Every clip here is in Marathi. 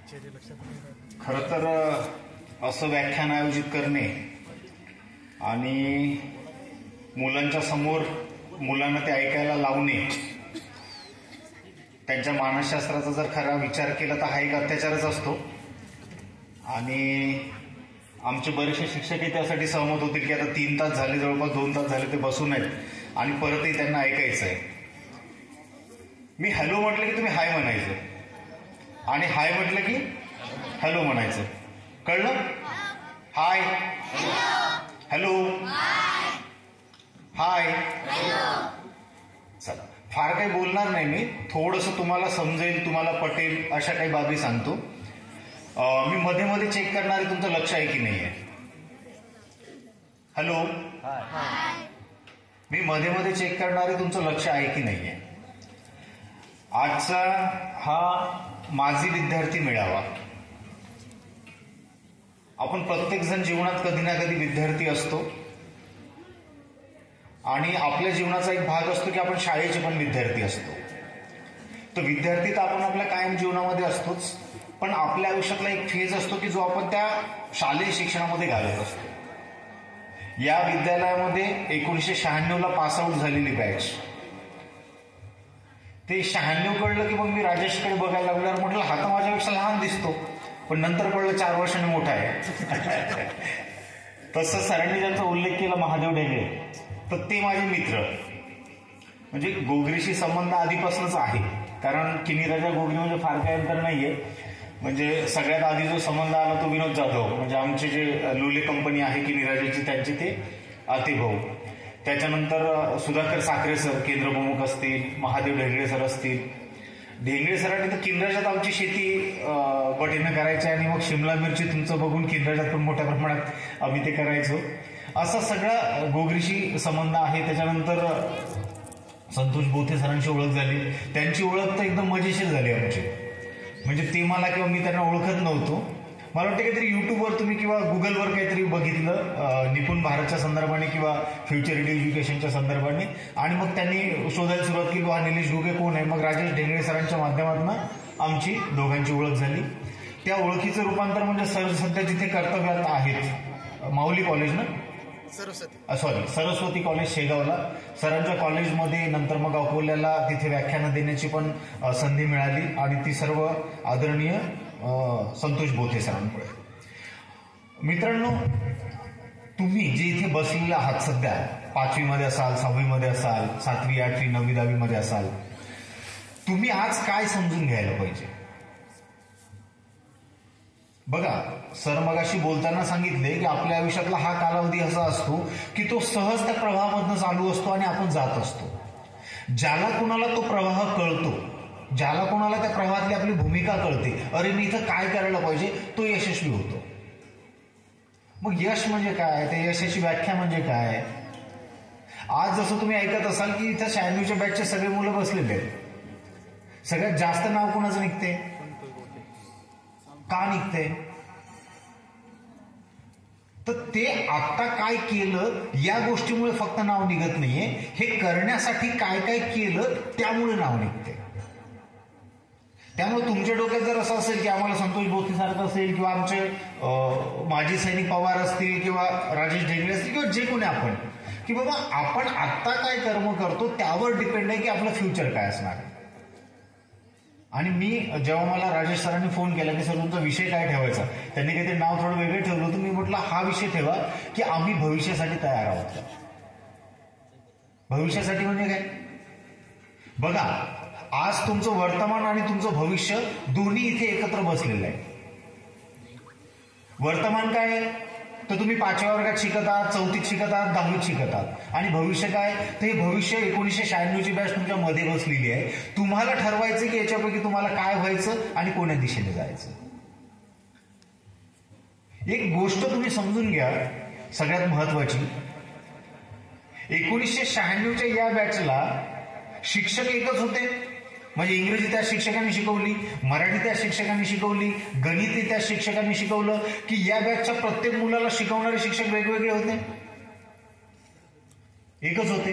खरं तर असं व्याख्यान आयोजित करणे आणि मुलांच्या समोर मुलांना ते ऐकायला लावणे, त्यांच्या मानसशास्त्राचा जर खरा विचार केला तर हा एक अत्याचारच असतो. आणि आमचे बरेचसे शिक्षकही त्यासाठी सहमत होतील की आता 3 तास झाले, जवळपास 2 तास झाले ते बसून आहेत आणि परतही त्यांना ऐकायचं आहे. मी हॅलो म्हटलं की तुम्ही हाय म्हणायचं आणि हाय म्हटलं की हॅलो म्हणायचं. कळलं? हाय, हॅलो, हाय. चला, फार काही बोलणार नाही मी, थोडंसं तुम्हाला समजेल, तुम्हाला पटेल अशा काही बाबी सांगतो. मी मध्ये मध्ये चेक करणारे तुमचं लक्ष आहे की नाही आहे. हॅलो, मी मध्ये मध्ये चेक करणारे तुमचं लक्ष आहे की नाही आहे. आजचा हा माझी विद्यार्थी मेळावा. आपण प्रत्येक जण जीवनात कधी ना कधी विद्यार्थी असतो आणि आपल्या जीवनाचा एक भाग असतो की आपण शाळेचे पण विद्यार्थी असतो. तर विद्यार्थी तर आपण आपल्या कायम जीवनामध्ये असतोच, पण आपल्या आयुष्यातला एक फेज असतो की जो आपण त्या शालेय शिक्षणामध्ये घालत असतो. या विद्यालयामध्ये 1996 ला पासआउट झालेली बॅच. ते 96 कळलं की मग मी राजेशकडे बघायला लागल्यावर म्हटलं हा तर माझ्यापेक्षा लहान दिसतो, पण नंतर कळलं 4 वर्षांनी मोठा आहे. तसं सरांनी ज्यांचा उल्लेख केला महादेव ढेंगळे, तर ते माझे मित्र, म्हणजे गोगरीशी संबंध आधीपासूनच आहे. कारण किनीराजा गोगरी म्हणजे फार काही अंतर नाहीये. म्हणजे सगळ्यात आधी जो संबंध आला तो विनोद जाधव, म्हणजे आमचे जे लोले कंपनी आहे किनीराजाची त्यांचे ते आते भाऊ. त्याच्यानंतर सुधाकर साखरे सर केंद्र प्रमुख असतील, महादेव ढेंगळे सर असतील. ढेंगळे सरांनी तर किनराजात आमची शेती बटीनं करायची आणि मग शिमला मिरची तुमचं बघून किनराजात पण मोठ्या प्रमाणात आम्ही ते करायचो. असा सगळा गोगरीशी संबंध आहे. त्याच्यानंतर संतोष बोथे सरांची ओळख झाली. त्यांची ओळख तर एकदम मजेशीर झाली आमची. म्हणजे ते मला किंवा मी त्यांना ओळखत नव्हतो. मला वाटतं काहीतरी युट्यूबवर तुम्ही किंवा गुगलवर काहीतरी बघितलं निपुण भारतच्या संदर्भाने किंवा फ्युचरिटी एज्युकेशनच्या संदर्भाने, आणि मग त्यांनी शोधायला सुरुवात केली हा निलेश घुगे कोण आहे. मग राजेश ढेंगळे सरांच्या माध्यमातून आमची दोघांची ओळख झाली. त्या ओळखीचं रूपांतर म्हणजे सर सध्या जिथे कर्तव्यात आहेत, माऊली कॉलेज ना, सरस्वती कॉलेज शेगावला, सरांच्या कॉलेजमध्ये, नंतर मग अकोल्याला तिथे व्याख्यानं देण्याची पण संधी मिळाली आणि ती सर्व आदरणीय संतोष बोथे सरांमुळे. मित्रांनो, तुम्ही जे इथे बसलेले आहात सध्या, 5वी मध्ये असाल, 6वी मध्ये असाल, 7वी, 8वी, 9वी, 10वी मध्ये असाल, तुम्ही आज काय समजून घ्यायला पाहिजे. बघा, सर मगाशी बोलताना सांगितले की आपल्या आयुष्यातला हा कालावधी असा असतो की तो सहज त्या प्रवाहामधनं चालू असतो आणि आपण जात असतो. ज्याला कुणाला तो प्रवाह कळतो, ज्याला कोणाला त्या प्रवाहातली आपली भूमिका कळते, अरे मी इथं काय करायला पाहिजे, तो यशस्वी होतो. मग यश म्हणजे काय, त्या यशाची व्याख्या म्हणजे काय. आज जसं तुम्ही ऐकत असाल की इथं 96च्या बॅचचे सगळे मुलं बसलेले आहेत. सगळ्यात जास्त नाव कोणाचं निघते, का निघते, तर ते आता काय केलं या गोष्टीमुळे फक्त नाव निघत नाहीये, हे करण्यासाठी काय काय केलं त्यामुळे नाव निघते. त्यामुळे तुमच्या डोक्यात जर असं असेल की आम्हाला संतोष बोथे सारखं असेल किंवा आमचे माजी सैनिक पवार असतील किंवा राजेश ढेंगळे असतील किंवा जे कोणी आपण, की बाबा आपण आत्ता काय कर्म करतो त्यावर डिपेंड आहे की आपलं फ्युचर काय असणार आहे. आणि मी जेव्हा मला राजेश सरांनी फोन केला की सर तुमचा विषय काय ठेवायचा, त्यांनी काहीतरी नाव थोडं वेगळं ठेवलं होतं. मी म्हटलं हा विषय ठेवा की आम्ही भविष्यासाठी तयार आहोत. भविष्यासाठी म्हणजे काय, बघा आज तुमचं वर्तमान आणि तुमचं भविष्य दोन्ही इथे एकत्र बसलेलं आहे. वर्तमान काय आहे, तर तुम्ही 5व्या वर्गात शिकत आहात, 4थीत शिकत आहात, 10वीत शिकत आहात. आणि भविष्य काय, तर हे भविष्य 1996ची बॅच तुमच्या मध्ये बसलेली आहे. तुम्हाला ठरवायचं की याच्यापैकी तुम्हाला काय व्हायचं आणि कोण्या दिशेने जायचं. एक गोष्ट तुम्ही समजून घ्या सगळ्यात महत्वाची, 1996च्या या बॅचला शिक्षक एकच होते. म्हणजे इंग्रजी त्या शिक्षकांनी शिकवली, मराठी त्या शिक्षकांनी शिकवली, गणित त्या शिक्षकांनी शिकवलं, की या बॅचच्या प्रत्येक मुलाला शिकवणारे शिक्षक वेगवेगळे होते, एकच होते.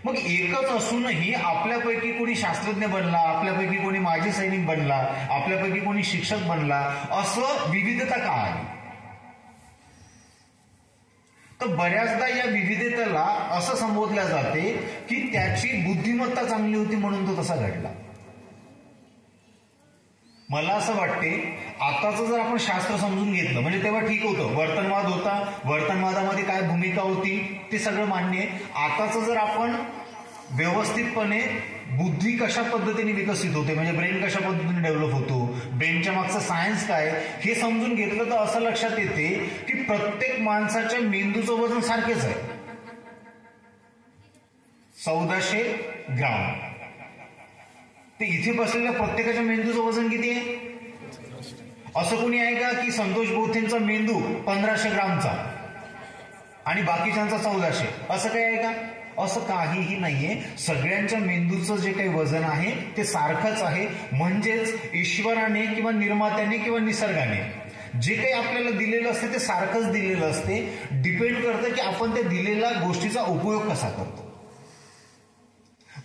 मग एकच असूनही आपल्यापैकी कोणी शास्त्रज्ञ बनला, आपल्यापैकी कोणी माजी सैनिक बनला, आपल्यापैकी कोणी शिक्षक बनला, असं विविधता का आहे? तर बऱ्याचदा या विविधतेला असं संबोधल्या जाते की त्याची बुद्धिमत्ता चांगली होती म्हणून तो तसा घडला. मला असं वाटते आताचं जर आपण शास्त्र समजून घेतलं म्हणजे तेव्हा ठीक होतं, वर्तनवाद होता, वर्तनवादामध्ये काय भूमिका होती ते सगळं मान्य आहे. आताचं जर आपण व्यवस्थितपणे बुद्धी कशा पद्धतीने विकसित होते म्हणजे ब्रेन कशा पद्धतीने डेव्हलप होतो, ब्रेनच्या मागचं सायन्स काय हे समजून घेतलं तर असं लक्षात येते की प्रत्येक माणसाच्या मेंदूचं वजन सारखेच आहे, 1400 ग्राम. ते इथे बसलेल्या प्रत्येकाच्या मेंदूचं वजन किती आहे? असं कोणी आहे का की संतोष बोथेंचा मेंदू 1500 ग्रामचा आणि बाकीच्यांचा 1400? असं काही आहे का? असं काहीही नाहीये. सगळ्यांच्या मेंदूचं जे काही वजन आहे ते सारखंच आहे. म्हणजेच ईश्वराने किंवा निर्मात्याने किंवा निसर्गाने जे काही आपल्याला दिलेलं असते ते सारखंच दिलेलं असते. डिपेंड करतं की आपण त्या दिलेल्या गोष्टीचा उपयोग कसा करतो.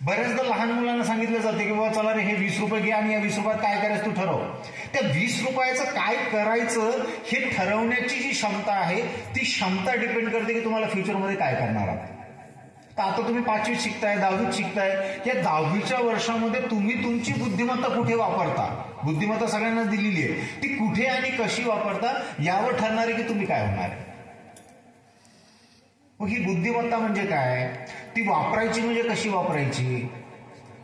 बऱ्याचदा लहान मुलांना सांगितलं जाते की बाबा चला रे हे 20 रुपये घे आणि या 20 रुपयात काय करायचं तू ठरव. त्या 20 रुपयाचं काय करायचं हे ठरवण्याची जी क्षमता आहे ती क्षमता डिपेंड करते की तुम्हाला फ्युचरमध्ये काय करणार आहात. तर आता तुम्ही 5वीत शिकताय, 10वीत शिकताय, या 10वीच्या वर्षामध्ये तुम्ही तुमची बुद्धिमत्ता कुठे वापरता, बुद्धिमत्ता सगळ्यांनाच दिलेली आहे, ती कुठे आणि कशी वापरता यावर ठरणार आहे की तुम्ही काय होणार आहे. मग ही बुद्धिमत्ता म्हणजे काय, ती वापरायची म्हणजे कशी वापरायची.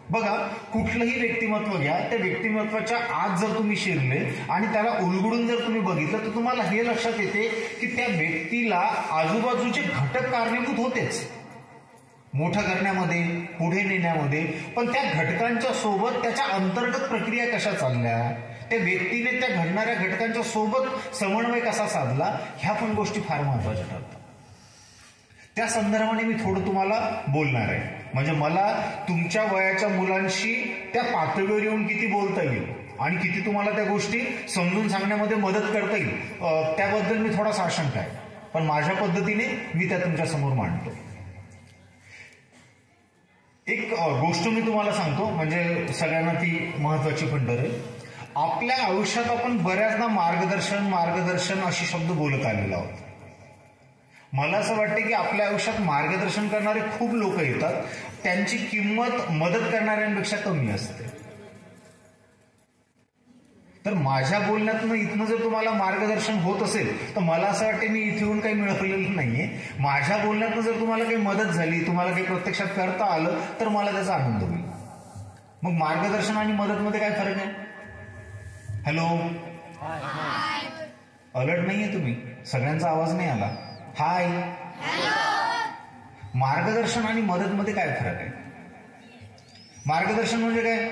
बघा कुठलंही व्यक्तिमत्व घ्या, त्या व्यक्तिमत्वाच्या आत जर तुम्ही शिरले आणि त्याला उलगडून जर तुम्ही बघितलं तर तुम्हाला हे लक्षात येते की त्या व्यक्तीला आजूबाजूचे घटक कारणीभूत होतेच मोठं करण्यामध्ये, पुढे नेण्यामध्ये, पण त्या घटकांच्या सोबत त्याच्या अंतर्गत प्रक्रिया कशा चालल्या, त्या व्यक्तीने त्या घडणाऱ्या घटकांच्या सोबत समन्वय कसा साधला, ह्या पण गोष्टी फार महत्वाच्या ठरतात. त्या संदर्भाने मी थोडं तुम्हाला बोलणार आहे. म्हणजे मला तुमच्या वयाच्या मुलांशी त्या पातळीवर येऊन किती बोलता येईल आणि किती तुम्हाला त्या गोष्टी समजून सांगण्यामध्ये मदत करता येईल त्याबद्दल मी थोडा साशंक आहे, पण माझ्या पद्धतीने मी त्या तुमच्या समोर मांडतो. एक गोष्ट मी तुम्हाला सांगतो म्हणजे सगळ्यांना ती महत्वाची पण ठरेल. आपल्या आयुष्यात आपण बऱ्याचदा मार्गदर्शन अशी शब्द बोलत आलेलो आहोत. मला असं वाटतं की आपल्या आयुष्यात मार्गदर्शन करणारे खूप लोक येतात, त्यांची किंमत मदत करणाऱ्यांपेक्षा कमी असते. तर माझ्या बोलण्यातनं इथनं जर तुम्हाला मार्गदर्शन होत असेल तर मला असं वाटतं मी इथे येऊन काही मिळवलेलं नाहीये. माझ्या बोलण्यातनं जर तुम्हाला काही मदत झाली, तुम्हाला काही प्रत्यक्षात करता आलं तर मला त्याचा आनंद होईल. मग मार्गदर्शन आणि मदतमध्ये काय फरक आहे? हॅलो, अलर्ट नाहीये तुम्ही? सगळ्यांचा आवाज नाही आला. हाय, मार्गदर्शन आणि मदतमध्ये काय फरक आहे? मार्गदर्शन म्हणजे काय?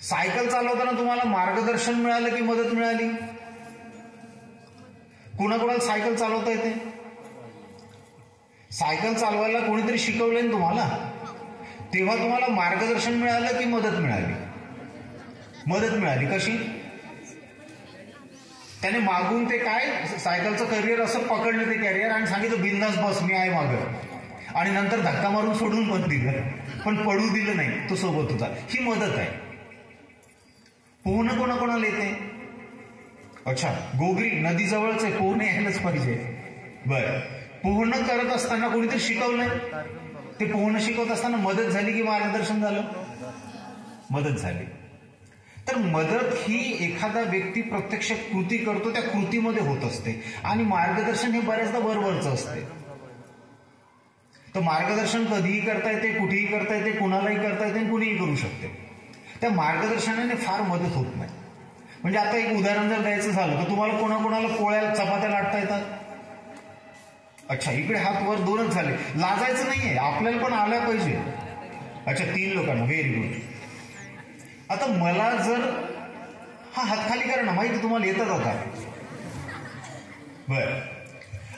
सायकल चालवताना तुम्हाला मार्गदर्शन मिळालं की मदत मिळाली? कुणाकुणाला सायकल चालवता येते? सायकल चालवायला कोणीतरी शिकवलंय ना तुम्हाला, तेव्हा तुम्हाला मार्गदर्शन मिळालं की मदत मिळाली? मदत मिळाली. कशी? त्याने मागून ते काय सायकलचं कॅरियर असं पकडलं ते कॅरियर आणि सांगितलं बिंदास बस मी आहे मागं, आणि नंतर धक्का मारून सोडून पण दिलं, पण पडू दिलं नाही, तो सोबत होता. ही मदत आहे. पोहणं कोणाकोणाला येते? अच्छा, गोगरी नदी जवळच आहे, पोहणं यायलाच पाहिजे. बर, पोहणं करत असताना कोणीतरी शिकवलंय, ते पोहणं शिकवत असताना मदत झाली की मार्गदर्शन झालं? मदत झाली. तर मदत ही एखादा व्यक्ती प्रत्यक्ष कृती करतो त्या कृतीमध्ये होत असते आणि मार्गदर्शन हे बऱ्याचदा वरवरचं असते. तर मार्गदर्शन कधीही करता येते, कुठेही करता येते, कुणालाही करता येते, कुणीही करू शकते. त्या मार्गदर्शनाने फार मदत होत नाही. म्हणजे आता एक उदाहरण जर द्यायचं झालं तर तुम्हाला कोणाकोणाला पोळ्या चपात्या लाटता येतात? अच्छा, इकडे हात वर 2च झाले, लाजायचं नाहीये, आपल्याला पण आल्या पाहिजे. अच्छा, 3 लोकांना, व्हेरी गुड. आता मला जर हा हात खाली करा ना, माहिती तुम्हाला येतात आता. बर,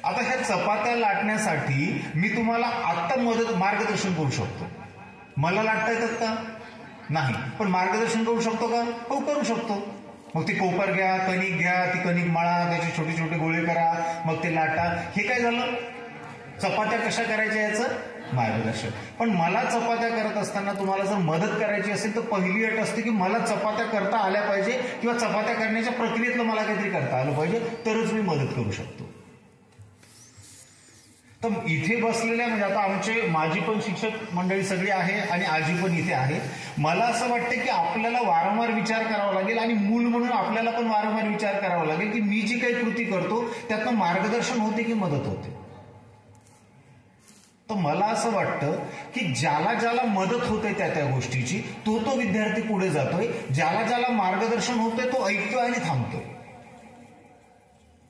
आता ह्या चपात्या लाटण्यासाठी मी तुम्हाला आत्ता मार्गदर्शन करू शकतो. मला लाटता येतात का? नाही, पण मार्गदर्शन करू शकतो का? हो, करू शकतो. मग ती कोपर घ्या, कणिक घ्या, ती कणिक मळा, त्याचे छोटे छोटे गोळे करा, मग ते लाटा. हे काय झालं? चपात्या कशा करायच्या याचं मार्गदर्शन. पण मला चपात्या करत असताना तुम्हाला जर मदत करायची असेल तर पहिली अट असते की मला चपात्या करता आल्या पाहिजे किंवा चपात्या करण्याच्या प्रक्रियेतलं मला काहीतरी करता आलं पाहिजे, तरच मी मदत करू शकतो. तर इथे बसलेल्या म्हणजे आता माझी पण शिक्षक मंडळी सगळी आहे आणि आजी पण इथे आहे. मला असं वाटतं की आपल्याला वारंवार विचार करावा लागेल आणि मूल म्हणून आपल्याला पण वारंवार विचार करावा लागेल की मी जी काही कृती करतो त्यातनं मार्गदर्शन होते की मदत होते. तर मला असं वाटतं की ज्याला ज्याला मदत होते त्या गोष्टीची तो विद्यार्थी पुढे जातोय, ज्याला मार्गदर्शन होतंय तो ऐकतोय आणि थांबतोय.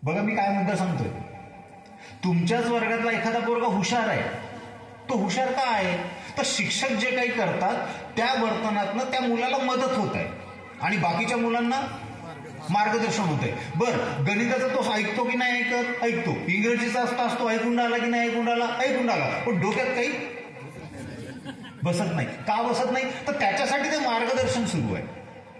बघा मी काय मुद्दा सांगतोय. तुमच्याच वर्गातला एखादा पोरगा हुशार आहे, तो हुशार का आहे? तर शिक्षक जे काही करतात त्या वर्तनातनं त्या मुलाला मदत होत आहे आणि बाकीच्या मुलांना मार्गदर्शन होत आहे. बरं, गणिताचा तो ऐकतो की नाही ऐकत? ऐकतो. इंग्रजीचा तास तो ऐकून राहिला की नाही ऐकून राहिला, पण डोक्यात काही बसत नाही. का बसत नाही? तर त्याच्यासाठी ते मार्गदर्शन सुरू आहे.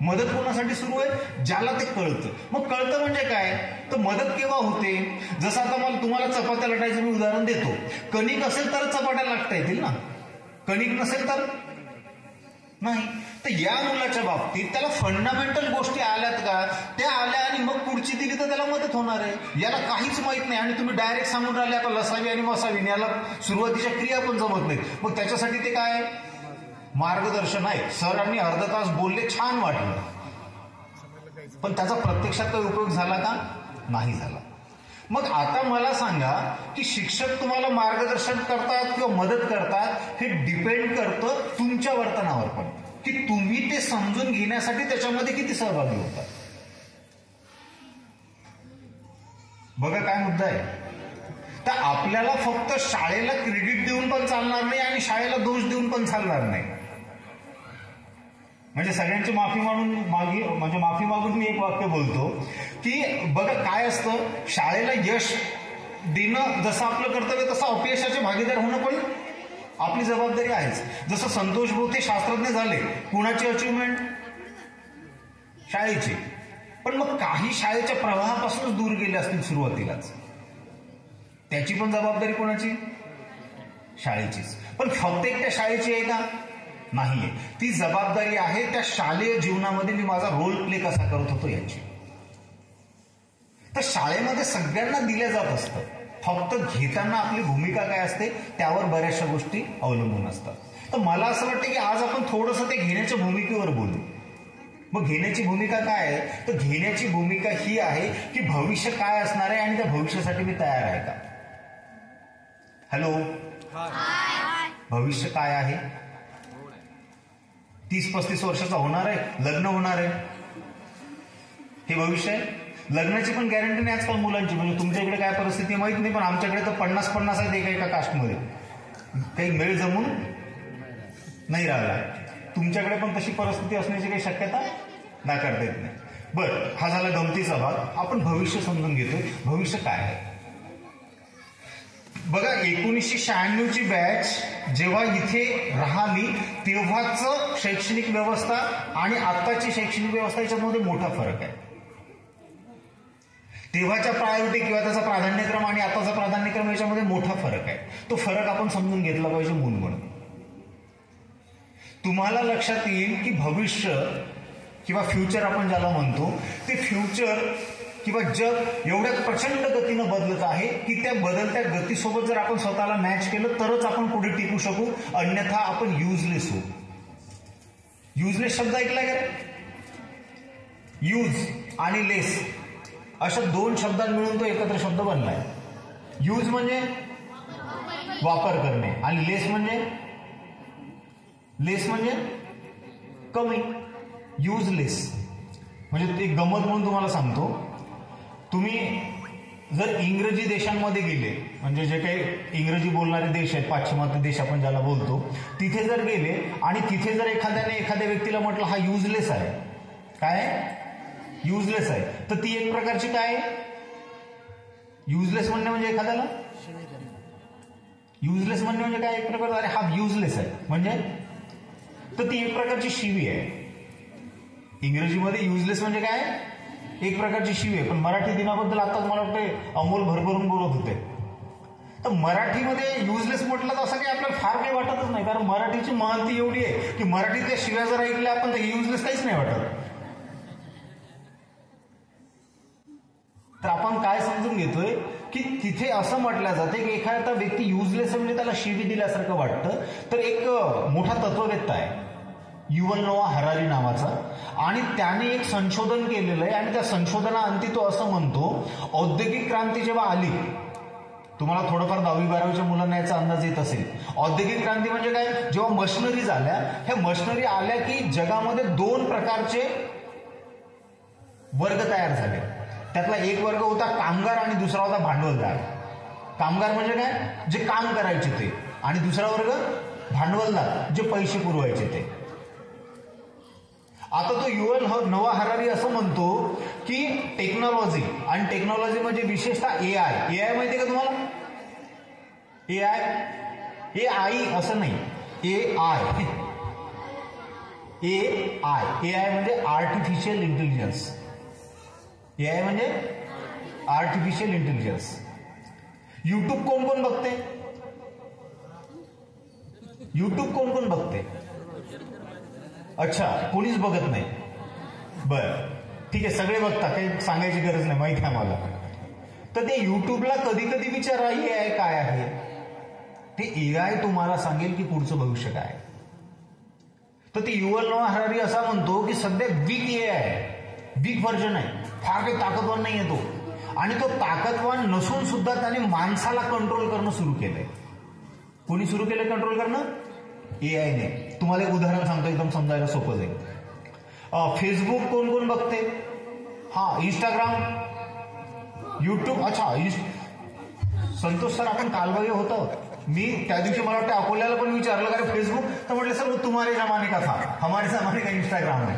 मदत कोणासाठी सुरू आहे? ज्याला ते कळतं. मग कळतं म्हणजे काय? तर मदत केव्हा होते? जसं आता तुम्हाला चपात्या लाटायचं मी उदाहरण देतो. कणिक असेल तर चपात्या लाटता येतील ना, कणिक नसेल तर नाही. तर या मुलाच्या बाबतीत त्याला फंडामेंटल गोष्टी आल्यात का? त्या आल्या आणि मग पुढची दिली तर त्याला मदत होणार आहे. याला काहीच माहित नाही आणि तुम्ही डायरेक्ट सांगून राहिले आता लसावी आणि वसावी, याला सुरुवातीच्या क्रिया पण जमत नाहीत. मग त्याच्यासाठी ते काय मार्गदर्शन आहे. सरांनी अर्धा तास बोलले, छान वाटलं, पण त्याचा प्रत्यक्षात काही उपयोग झाला का? नाही झाला. मग आता मला सांगा की शिक्षक तुम्हाला मार्गदर्शन करतात किंवा मदत करतात हे डिपेंड करतं तुमच्या वर्तनावर पण, की तुम्ही ते समजून घेण्यासाठी त्याच्यामध्ये किती सहभागी होतात. बघा काय मुद्दा आहे. तर आपल्याला फक्त शाळेला क्रेडिट देऊन पण चालणार नाही आणि शाळेला दोष देऊन पण चालणार नाही. म्हणजे सगळ्यांची माफी मागून मी एक वाक्य बोलतो की बघा काय असतं, शाळेला यश देणं जसं आपलं कर्तव्य तसं अपयशाचे भागीदार होणं पण आपली जबाबदारी आहेच. जसं संतोष बोथे शास्त्रज्ञ झाले, कुणाची अचिव्हमेंट? शाळेची. पण मग काही शाळेच्या प्रवाहापासूनच दूर गेले असतील सुरुवातीलाच, त्याची पण जबाबदारी कोणाची? शाळेचीच. पण फक्त एक त्या शाळेची आहे का? नाहीये. ती जबाबदारी आहे त्या शालेय जीवनामध्ये मी माझा रोल प्ले कसा करत होतो याची. तर शाळेमध्ये सगळ्यांना दिलं जात असतं, फक्त घेताना आपली भूमिका काय असते त्यावर बऱ्याचशा गोष्टी अवलंबून असतात. तर मला असं वाटतं की आज आपण थोडंसं ते घेण्याच्या भूमिकेवर बोलू. मग घेण्याची भूमिका काय आहे? तर घेण्याची भूमिका ही आहे की भविष्य काय असणार आहे आणि त्या भविष्यासाठी मी तयार आहे का? हॅलो, भविष्य काय आहे? 30-35 वर्षाचा होणार आहे, लग्न होणार आहे, हे भविष्य आहे. लग्नाची पण गॅरंटी नाही आजकाल मुलांची. म्हणजे तुमच्या इकडे काय परिस्थिती माहित नाही, पण आमच्याकडे तर 50-50 आहेत एका कास्टमध्ये. काही मेळ जमून नाही राहिला. तुमच्याकडे पण तशी परिस्थिती असण्याची काही शक्यता नाकारता येत नाही. बरं, हा झाला गमतीचा भाग. आपण भविष्य समजून घेतोय. भविष्य काय आहे? बघा, 1996ची बॅच जेव्हा इथे राहिली तेव्हाच शैक्षणिक व्यवस्था आणि आत्ताची शैक्षणिक व्यवस्था याच्यामध्ये मोठा फरक आहे. तेव्हाच्या प्रायोरिटी किंवा त्याचा प्राधान्यक्रम आणि आताचा प्राधान्यक्रम याच्यामध्ये मोठा फरक आहे. तो फरक आपण समजून घेतला पाहिजे मूल म्हणून. तुम्हाला लक्षात येईल की भविष्य किंवा फ्युचर आपण ज्याला म्हणतो ते फ्युचर किंवा जग एवढ्या प्रचंड गतीनं बदलत आहे की त्या बदलत्या गतीसोबत जर आपण स्वतःला मॅच केलं तरच आपण पुढे टिकू शकू, अन्यथा आपण युजलेस होऊ. युजलेस शब्द ऐकलाय का? यूज आणि लेस अशा दोन शब्दात मिळून तो एकत्र शब्द बनलाय. यूज म्हणजे वापर करणे आणि लेस म्हणजे कमी. युजलेस म्हणजे एक गंमत म्हणून तुम्हाला सांगतो. तुम्ही जर इंग्रजी देशांमध्ये गेले, म्हणजे जे काही इंग्रजी बोलणारे देश आहेत, पाश्चिमात्य देश आपण ज्याला बोलतो, तिथे जर गेले आणि तिथे जर एखाद्या व्यक्तीला म्हटलं हा युजलेस आहे, काय युजलेस आहे, तर ती एक प्रकारची काय युजलेस म्हणणे म्हणजे एखाद्याला युजलेस म्हणणे म्हणजे काय एक प्रकार, अरे हा युजलेस आहे म्हणजे, तर ती एक प्रकारची शिवी आहे. इंग्रजीमध्ये युजलेस म्हणजे काय एक प्रकारची शिवी आहे. पण मराठी दिनाबद्दल आताच मला वाटतं अमोल भरभरून बोलत होते. तर मराठीमध्ये युजलेस म्हटलं तर असं काही आपल्याला फार काही वाटतच नाही, कारण मराठीची महत्ती एवढी आहे की मराठीतल्या शिव्या जर ऐकल्या आपण तर युजलेस काहीच नाही वाटत. तर आपण काय समजून घेतोय की तिथे असं म्हटलं जाते की एखादा व्यक्ती युजलेस म्हणजे त्याला शिवी दिल्यासारखं वाटतं. तर एक मोठा तत्ववेत्ता आहे युवल नोआ हरारी नावाचा, आणि त्याने एक संशोधन केलेलं आहे आणि त्या संशोधनाअंती तो असं म्हणतो, औद्योगिक क्रांती जेव्हा आली, तुम्हाला थोडंफार 10वी-12वीच्या मुलांना याचा अंदाज येत असेल, औद्योगिक क्रांती म्हणजे काय, जेव्हा मशिनरीज आल्या, ह्या मशिनरी आल्या की जगामध्ये 2 प्रकारचे वर्ग तयार झाले. त्यातला एक वर्ग होता कामगार आणि दुसरा होता भांडवलदार. कामगार म्हणजे काय, जे काम करायचे ते, आणि दुसरा वर्ग भांडवलदार, जे पैसे पुरवायचे ते. आता तो युवल नोआ हरारी असं म्हणतो की टेक्नॉलॉजी, आणि टेक्नॉलॉजी म्हणजे विशेषतः एआय. एआय माहिती का तुम्हाला? एआय असं नाही, एआय म्हणजे आर्टिफिशियल इंटेलिजन्स. एआय म्हणजे आर्टिफिशियल इंटेलिजन्स. युट्यूब कोण कोण बघते? युट्यूब कोण कोण बघते? अच्छा, कोणीच बघत नाही. बर, ठीक आहे, सगळे बघता, काही सांगायची गरज नाही, माहिती आहे मला. तर ते युट्यूबला कधी कधी विचारा एआय काय आहे, ते एआय तुम्हाला सांगेल की पुढचं भविष्य काय आहे. तर ते युवल नोआ हरारी असा म्हणतो की सध्या वीक एआय, वीक व्हर्जन आहे, फार काही ताकदवान नाही आहे तो, आणि तो ताकदवान नसून सुद्धा त्याने माणसाला कंट्रोल करणं सुरू केलंय. कोणी सुरू केलं कंट्रोल करणं? एआयने. तुम्हाला एक उदाहरण सांगतो, एकदम समजायला सोपं जाईल. फेसबुक कोण कोण बघते? Instagram, YouTube. अच्छा, संतोष सर, आपण कालबाह्य होतो. मी त्या दिवशी मला वाटतं अकोल्याला पण विचारलं का फेसबुक, तर म्हटलं सर तुम्हारे जमाने का था, हमारे जमाने का इंस्टाग्राम आहे.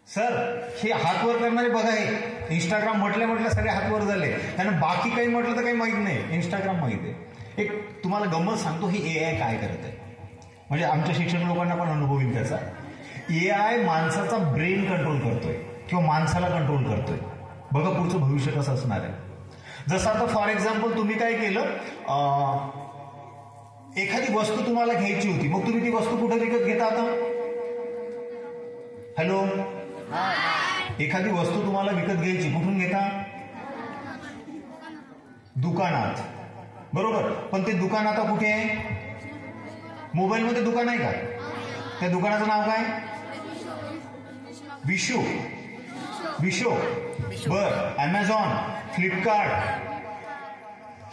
सर, हे हात वर करणारे बघा, हे इंस्टाग्राम म्हटल्या सगळे हात वर झाले, त्यांना बाकी काही म्हटलं तर काही माहित नाही, इंस्टाग्राम माहित आहे. एक तुम्हाला गंमत सांगतो, ही एआय काय करत आहे, म्हणजे आमच्या शिक्षक लोकांना पण अनुभव येईल त्याचा. एआय माणसाचा ब्रेन कंट्रोल करतोय किंवा माणसाला कंट्रोल करतोय. बघा पुढचं भविष्य कसं असणार आहे. जसं आता फॉर एक्झाम्पल तुम्ही काय केलं, एखादी वस्तू तुम्हाला घ्यायची होती, मग तुम्ही ती वस्तू कुठे विकत घेता? आता हॅलो, एखादी वस्तू तुम्हाला विकत घ्यायची, कुठून घेता? दुकानात, बरोबर. पण ते दुकान आता कुठे आहे? मोबाईलमध्ये दुकान आहे का? त्या दुकानाचं नाव काय? विशो. बर, अमेझॉन, फ्लिपकार्ट,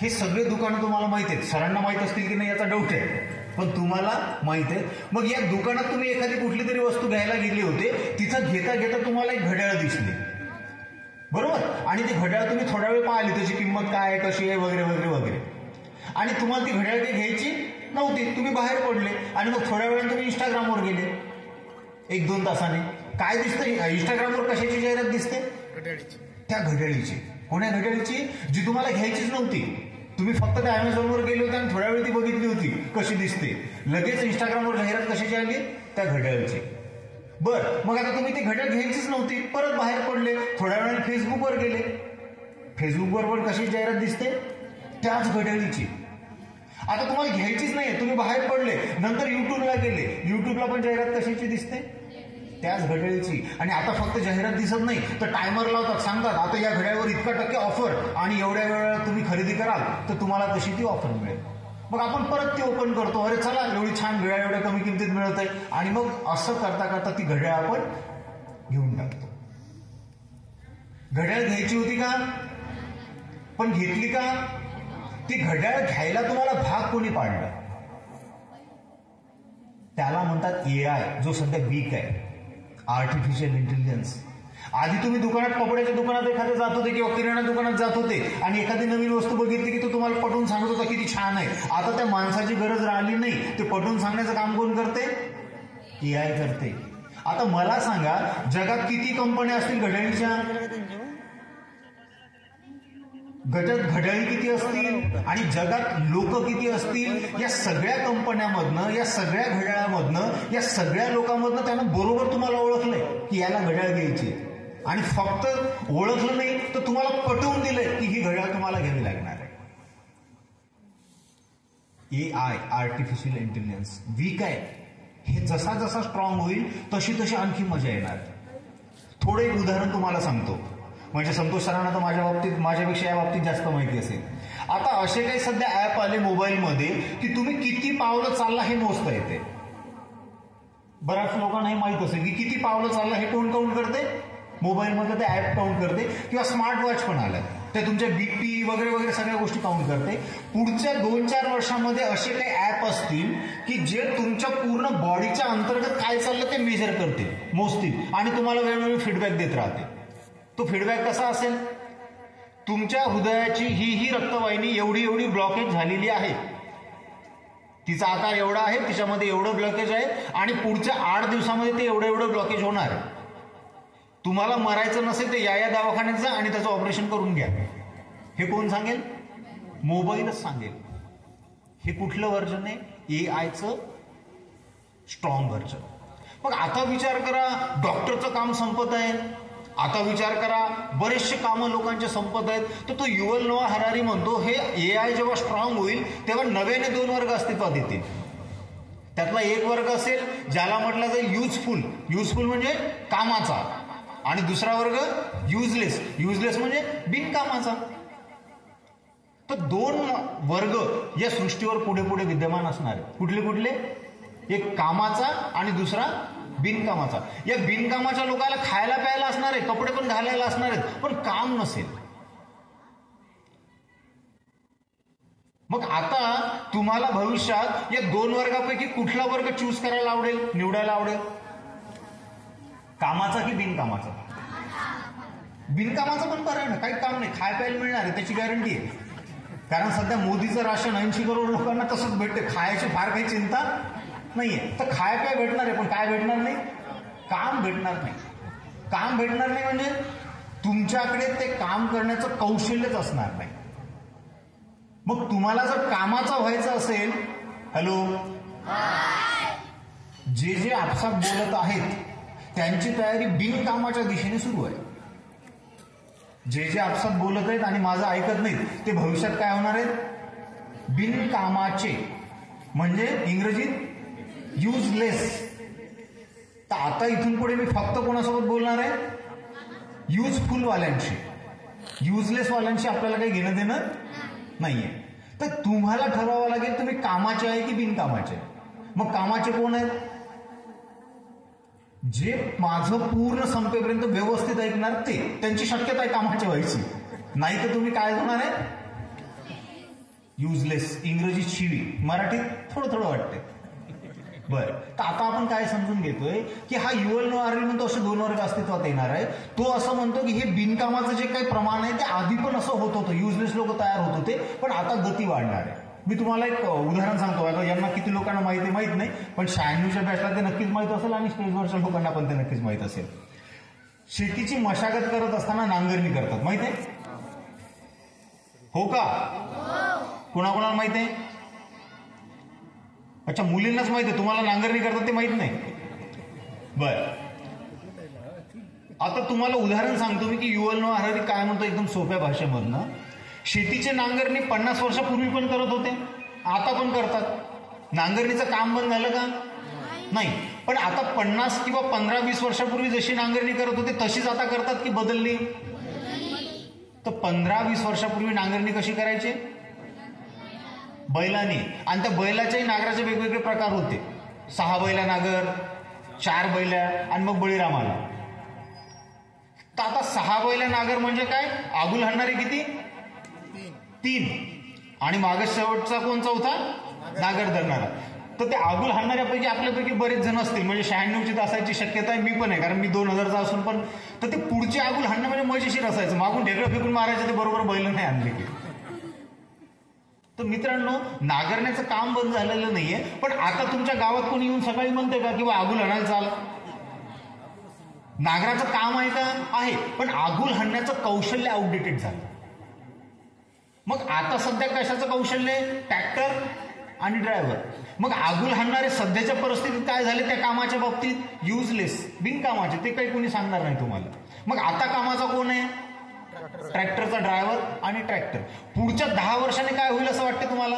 हे सगळे दुकानं तुम्हाला माहित आहेत. सरांना माहित असतील की नाही याचा डाऊट आहे, पण तुम्हाला माहित आहे. मग या दुकानात तुम्ही एखादी कुठली तरी वस्तू घ्यायला गेले होते, तिथं घेता घेता तुम्हाला एक घड्याळ दिसली, बरोबर. आणि ती घड्याळ तुम्ही थोडा वेळ पाहिली, त्याची किंमत काय आहे, कशी आहे, वगैरे वगैरे वगैरे. आणि तुम्हाला ती घड्याळ काही घ्यायची नव्हती, तुम्ही बाहेर पडले, आणि मग थोड्या वेळाने तुम्ही इंस्टाग्रामवर गेले, 1-2 तासाने. काय दिसतं इंस्टाग्रामवर? कशाची जाहिरात दिसते? त्या घड्याळीची. कोण्या घड्याळीची? जी तुम्हाला घ्यायचीच नव्हती. तुम्ही फक्त त्या अमेझॉनवर गेले होते आणि थोड्या वेळ ती बघितली होती कशी दिसते, लगेच इंस्टाग्रामवर जाहिरात कशाची आली? त्या घड्याळीची. बर, मग आता तुम्ही ती घड्याळ घ्यायचीच नव्हती, परत बाहेर पडले, थोड्या वेळाने फेसबुकवर गेले, फेसबुकवर पण कशी जाहिरात दिसते? त्याच घड्याळीची. आता तुम्हाला घ्यायचीच नाही, तुम्ही बाहेर पडले, नंतर युट्यूबला गेले, युट्यूबला पण जाहिरात कशाची दिसते? त्याच घड्याळीची. आणि आता फक्त जाहिरात दिसत नाही, तर टायमर लावतात, सांगतात आता या घड्याळीवर इतका टक्के ऑफर, आणि एवढ्या वेळेला तुम्ही खरेदी कराल तर तुम्हाला तशी ती ऑफर मिळेल. मग आपण परत ती ओपन करतो, अरे चला एवढी छान घड्याळ एवढ्या कमी किमतीत मिळत आहे, आणि मग असं करता करता ती घड्याळ आपण घेऊन टाकतो. घड्याळ घ्यायची होती का? पण घेतली का? ती घड्याळ घ्यायला तुम्हाला भाग कोणी पाडला? त्याला म्हणतात एआय, जो सध्या वीक आहे, आर्टिफिशियल इंटेलिजन्स. आधी तुम्ही दुकानात, कपड्याच्या दुकानात एखाद्या जात होते किंवा किराणा दुकानात जात होते, आणि एखादी नवीन वस्तू बघितली की तो तुम्हाला पटवून सांगत होता किती छान आहे. आता त्या माणसाची गरज राहिली नाही, ते पटवून सांगण्याचं काम कोण करते? एआय करते. आता मला सांगा, जगात किती कंपन्या असतील घड्याळीच्या? घड्याळी किती असतील आणि जगात लोक किती असतील? या सगळ्या कंपन्यामधनं, या सगळ्या घड्याळामधनं, या सगळ्या लोकांमधनं त्यानं बरोबर तुम्हाला ओळखलंय की याला घड्याळ घ्यायची, आणि फक्त ओळखलं नाही तर तुम्हाला पटवून दिलंय की ही घड्याळ तुम्हाला घ्यावी लागणार आहे. AI आर्टिफिशियल इंटेलिजन्स वीक आहे. हे जसा जसा स्ट्रॉंग होईल तशी तशी आणखी मजा येणार. थोडं एक उदाहरण तुम्हाला सांगतो, म्हणजे संतोष सरांना तर माझ्यापेक्षा या बाबतीत जास्त माहिती असेल. आता असे काही सध्या ऍप आले मोबाईलमध्ये की तुम्ही किती पावलं चालला हे मोजता येते. बऱ्याच लोकांना हे माहित असेल की किती पावलं चालला हे कोण काउंट करते, मोबाईलमध्ये ते ऍप काउंट करते. किंवा स्मार्ट वॉच पण आलाय, ते तुमच्या बीपी वगैरे वगैरे सगळ्या गोष्टी काउंट करते. पुढच्या 2-4 वर्षामध्ये असे काही ऍप असतील की जे तुमच्या पूर्ण बॉडीच्या अंतर्गत काय चाललं ते मेजर करतील, मोजतील आणि तुम्हाला वेळोवेळी फीडबॅक देत राहते. तो फीडबॅक कसा असेल, तुमच्या हृदयाची ही रक्तवाहिनी एवढी एवढी ब्लॉकेज झालेली आहे, तिचा आकार एवढा आहे, तिच्यामध्ये एवढं ब्लॉकेज आहे आणि पुढच्या 8 दिवसामध्ये ते एवढं ब्लॉकेज होणार. तुम्हाला मरायचं नसेल तर या दवाखान्यात जा आणि त्याचं ऑपरेशन करून घ्या. हे कोण सांगेल? मोबाईलच सांगेल. हे कुठलं व्हर्जन आहे? AIचं स्ट्रॉंग व्हर्जन. मग आता विचार करा, डॉक्टरचं काम संपत आहे. आता विचार करा, बरेचसे कामं लोकांचे संपत आहेत. तर तो युव्हल नोआ हरारी म्हणतो हे AI जेव्हा स्ट्रॉंग होईल तेव्हा नव्याने 2 वर्ग अस्तित्वात येतील. त्यातला एक वर्ग असेल ज्याला म्हटलं जाईल युजफुल म्हणजे कामाचा, आणि दुसरा वर्ग युजलेस म्हणजे बिनकामाचा. तर 2 वर्ग या सृष्टीवर पुढे पुढे विद्यमान असणार आहे. कुठले? एक कामाचा आणि दुसरा बिनकामाचा. या बिनकामाच्या लोकांना खायला प्यायला असणार आहे, कपडे पण घालायला असणार आहेत, पण काम नसेल. मग आता तुम्हाला भविष्यात या 2 वर्गापैकी कुठला वर्ग चूज करायला आवडेल, निवडायला आवडेल? कामाचा की बिनकामाचा? बिनकामाचं पण बरं आहे ना, काही काम नाही, खाय प्यायला मिळणार आहे त्याची गॅरंटी आहे. कारण सध्या मोदीचं राशन 80 करोड लोकांना तसंच भेटते, खायची फार काही चिंता नाहीये. तर खाय प्याय भेटणार आहे, पण काय भेटणार नाही? काम भेटणार नाही. काम भेटणार नाही म्हणजे तुमच्याकडे ते काम करण्याचं कौशल्यच असणार नाही. मग तुम्हाला जर कामाचं व्हायचं असेल, हॅलो, जे आपसात बोलत आहेत त्यांची तयारी बिनकामाच्या दिशेने सुरू आहे. जे आपसात बोलत आहेत आणि माझं ऐकत नाहीत ते भविष्यात काय होणार आहेत? बिनकामाचे, म्हणजे इंग्रजीत युजलेस. तर आता इथून पुढे मी फक्त कोणासोबत बोलणार आहे? युजफुल वाल्यांशी. युजलेस वाल्यांशी आपल्याला काही घेणं देणं नाहीये. तर तुम्हाला ठरवावं लागेल तुम्ही कामाचे आहे की बिनकामाचे. मग कामाचे कोण आहेत? जे माझं पूर्ण संपेपर्यंत व्यवस्थित ऐकणार ते, त्यांची शक्यता आहे कामाची व्हायची. नाही तर तुम्ही काय होणार आहे? युजलेस. इंग्रजीत शिवी, मराठीत थोडं वाटतंय. बरं, तर आता आपण काय समजून घेतोय की हा युव्हल नोआ हरारी म्हणतो असे 2 वर्ग अस्तित्वात येणार आहे. तो असं म्हणतो की हे बिनकामाचं जे काही प्रमाण आहे ते आधी पण असं होत होतं, युजलेस लोक तयार होत होते, पण आता गती वाढणार आहे. मी तुम्हाला एक उदाहरण सांगतो. आता यांना किती लोकांना माहित नाही, पण 96च्या बॅचला ते नक्कीच माहित असेल आणि स्टेजवरच्या लोकांना पण ते नक्कीच माहित असेल. शेतीची मशागत करत असताना नांगरणी करतात, माहित आहे? हो का? कोणाकोणाला माहित आहे? अच्छा, मुलींनाच माहित आहे, तुम्हाला नांगरणी करतात ते माहित नाही. बर, आता तुम्हाला उदाहरण सांगतो मी की युव्हल नोआ हरारी काय म्हणतो एकदम सोप्या भाषेमधनं. शेतीचे नांगरणी 50 वर्षापूर्वी पण करत होते, आता पण करतात. नांगरणीचं काम बंद झालं का? नाही. पण आता 50 किंवा 15-20 वर्षापूर्वी जशी नांगरणी करत होते तशीच आता करतात की बदलली? तर 15-20 वर्षापूर्वी नांगरणी कशी करायची? बैलाने. आणि त्या बैलाच्याही नांगराचे वेगवेगळे प्रकार होते. 6 बैला नांगर, 4 बैला आणि मग बळीरामाला. तर आता 6 बैला नांगर म्हणजे काय? आगुल हाणणारे किती? 3. आणि मागे शेवटचा कोण? चौथा नांगर धरणारा. तर ते आगुल हाणणाऱ्यापैकी आपल्यापैकी बरेच जण असतील, म्हणजे 96ची असायची शक्यता आहे. मी पण आहे, कारण मी 2000चा असून पण. तर ते पुढचे आगुल हाणणं म्हणजे मजेशीर असायचं. मागून ढेकळं फेकून मारायचं, ते बरोबर बैल नाही आणले की. तर मित्रांनो, नांगरण्याचं काम बंद झालेलं नाहीये, पण आता तुमच्या गावात कोणी येऊन सकाळी म्हणते का किंवा आगुल हाणायला चाल? नांगराचं काम आहे का? आहे, पण आगुल हाणण्याचं कौशल्य आउटडेटेड झालं. मग आता सध्या कशाचं कौशल्य? ट्रॅक्टर आणि ड्रायव्हर. मग आगुल हाणणारे सध्याच्या परिस्थितीत काय झाले त्या कामाच्या बाबतीत? युजलेस, बिनकामाचे. ते काही कोणी सांगणार नाही तुम्हाला. मग आता कामाचा कोण आहे? ट्रॅक्टरचा ड्रायव्हर आणि ट्रॅक्टर. पुढच्या 10 वर्षांनी काय होईल असं वाटतं तुम्हाला?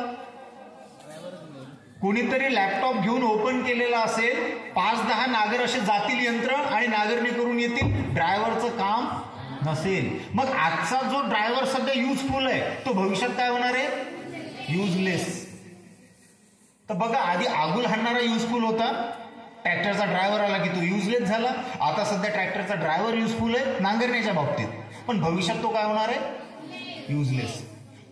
कोणीतरी लॅपटॉप घेऊन ओपन केलेला असेल, 5-10 नागर असे जातील यंत्र आणि नागरणी करून येतील, ड्रायव्हरचं काम नसेल. मग आजचा जो ड्रायव्हर सध्या युजफुल आहे तो भविष्यात काय होणार आहे? युजलेस. तर बघा, आधी आगुल हाणणारा युजफुल होता, ट्रॅक्टरचा ड्रायव्हर आला की तो युजलेस झाला. आता सध्या ट्रॅक्टरचा ड्रायव्हर युजफुल आहे नांगरण्याच्या बाबतीत, पण भविष्यात तो काय होणार आहे? युजलेस.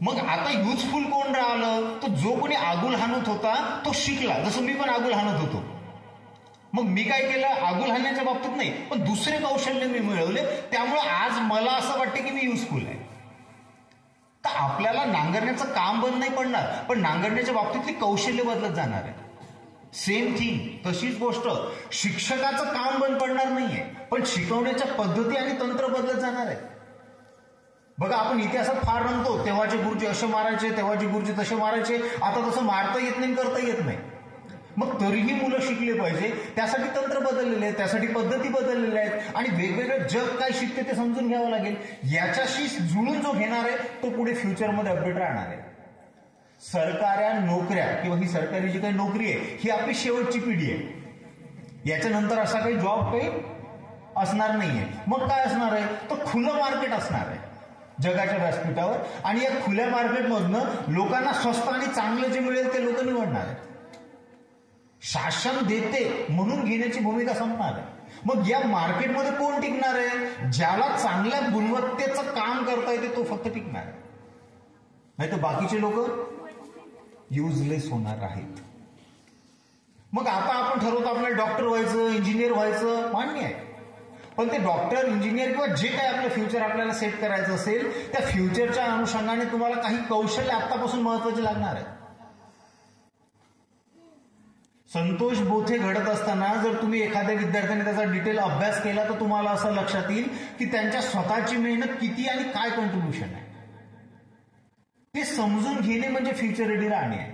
मग आता युजफुल कोण राहिलं? तो जो कोणी आगुल हाणत होता तो शिकला, जसं मी पण आगुल हाणत होतो. मग मी काय केलं? आगुल हाणण्याच्या बाबतीत नाही, पण दुसरे कौशल्य मी मिळवले, त्यामुळे आज मला असं वाटतं की मी युजफुल आहे. तर आपल्याला नांगरण्याचं काम बंद नाही पडणार, पण नांगरण्याच्या बाबतीतली कौशल्य बदलत जाणार आहे. सेम थिंग, तशीच गोष्ट शिक्षकाचं काम बंद पडणार नाहीये, पण शिकवण्याच्या पद्धती आणि तंत्र बदलत जाणार आहे. बघा, आपण इतिहासात फार रमतो, तेव्हाचे गुरुजी असे मारायचे, तेव्हाचे गुरुजी तसे मारायचे. आता तसं मारता येत नाही, करता येत नाही. मग तरीही मुलं शिकले पाहिजे, त्यासाठी तंत्र बदललेले आहेत, त्यासाठी पद्धती बदललेल्या आहेत, आणि वेगवेगळं जग काय शिकते ते समजून घ्यावं लागेल. याच्याशी जुळून जो घेणार आहे तो पुढे फ्युचरमध्ये अपडेट राहणार आहे. सरकारी नोकऱ्या किंवा ही सरकारी जी काही नोकरी आहे ही आपली शेवटची पिढी आहे. याच्यानंतर असा काही जॉब काही असणार नाहीये. मग काय असणार आहे? तर खुलं मार्केट असणार आहे जगाच्या व्यासपीठावर, आणि या खुल्या मार्केटमधनं लोकांना स्वस्त आणि चांगलं जे मिळेल ते लोक निवडणार आहेत. शासन देते म्हणून घेण्याची भूमिका संपणार आहे. मग या मार्केटमध्ये कोण टिकणार आहे? ज्याला चांगल्या गुणवत्तेचं काम करता येते तो फक्त टिकणार आहे, नाही तर बाकीचे लोक युजलेस होणार आहेत. मग आता आपण ठरवतो आपल्याला डॉक्टर व्हायचं, इंजिनियर व्हायचं, मान्य आहे, पण ते डॉक्टर, इंजिनियर किंवा जे काही आपलं फ्युचर आपल्याला सेट करायचं असेल त्या फ्युचरच्या अनुषंगाने तुम्हाला काही कौशल्य आतापासून महत्वाचे लागणार आहे. संतोष बोथे घडत असताना जर तुम्ही एखाद्या विद्यार्थ्याने त्याचा डिटेल अभ्यास केला तर तुम्हाला असं लक्षात येईल की त्यांच्या स्वतःची मेहनत किती आणि काय कॉन्ट्रीब्युशन आहे. ते समजून घेणे म्हणजे फ्युचर रेडी राहणे आहे.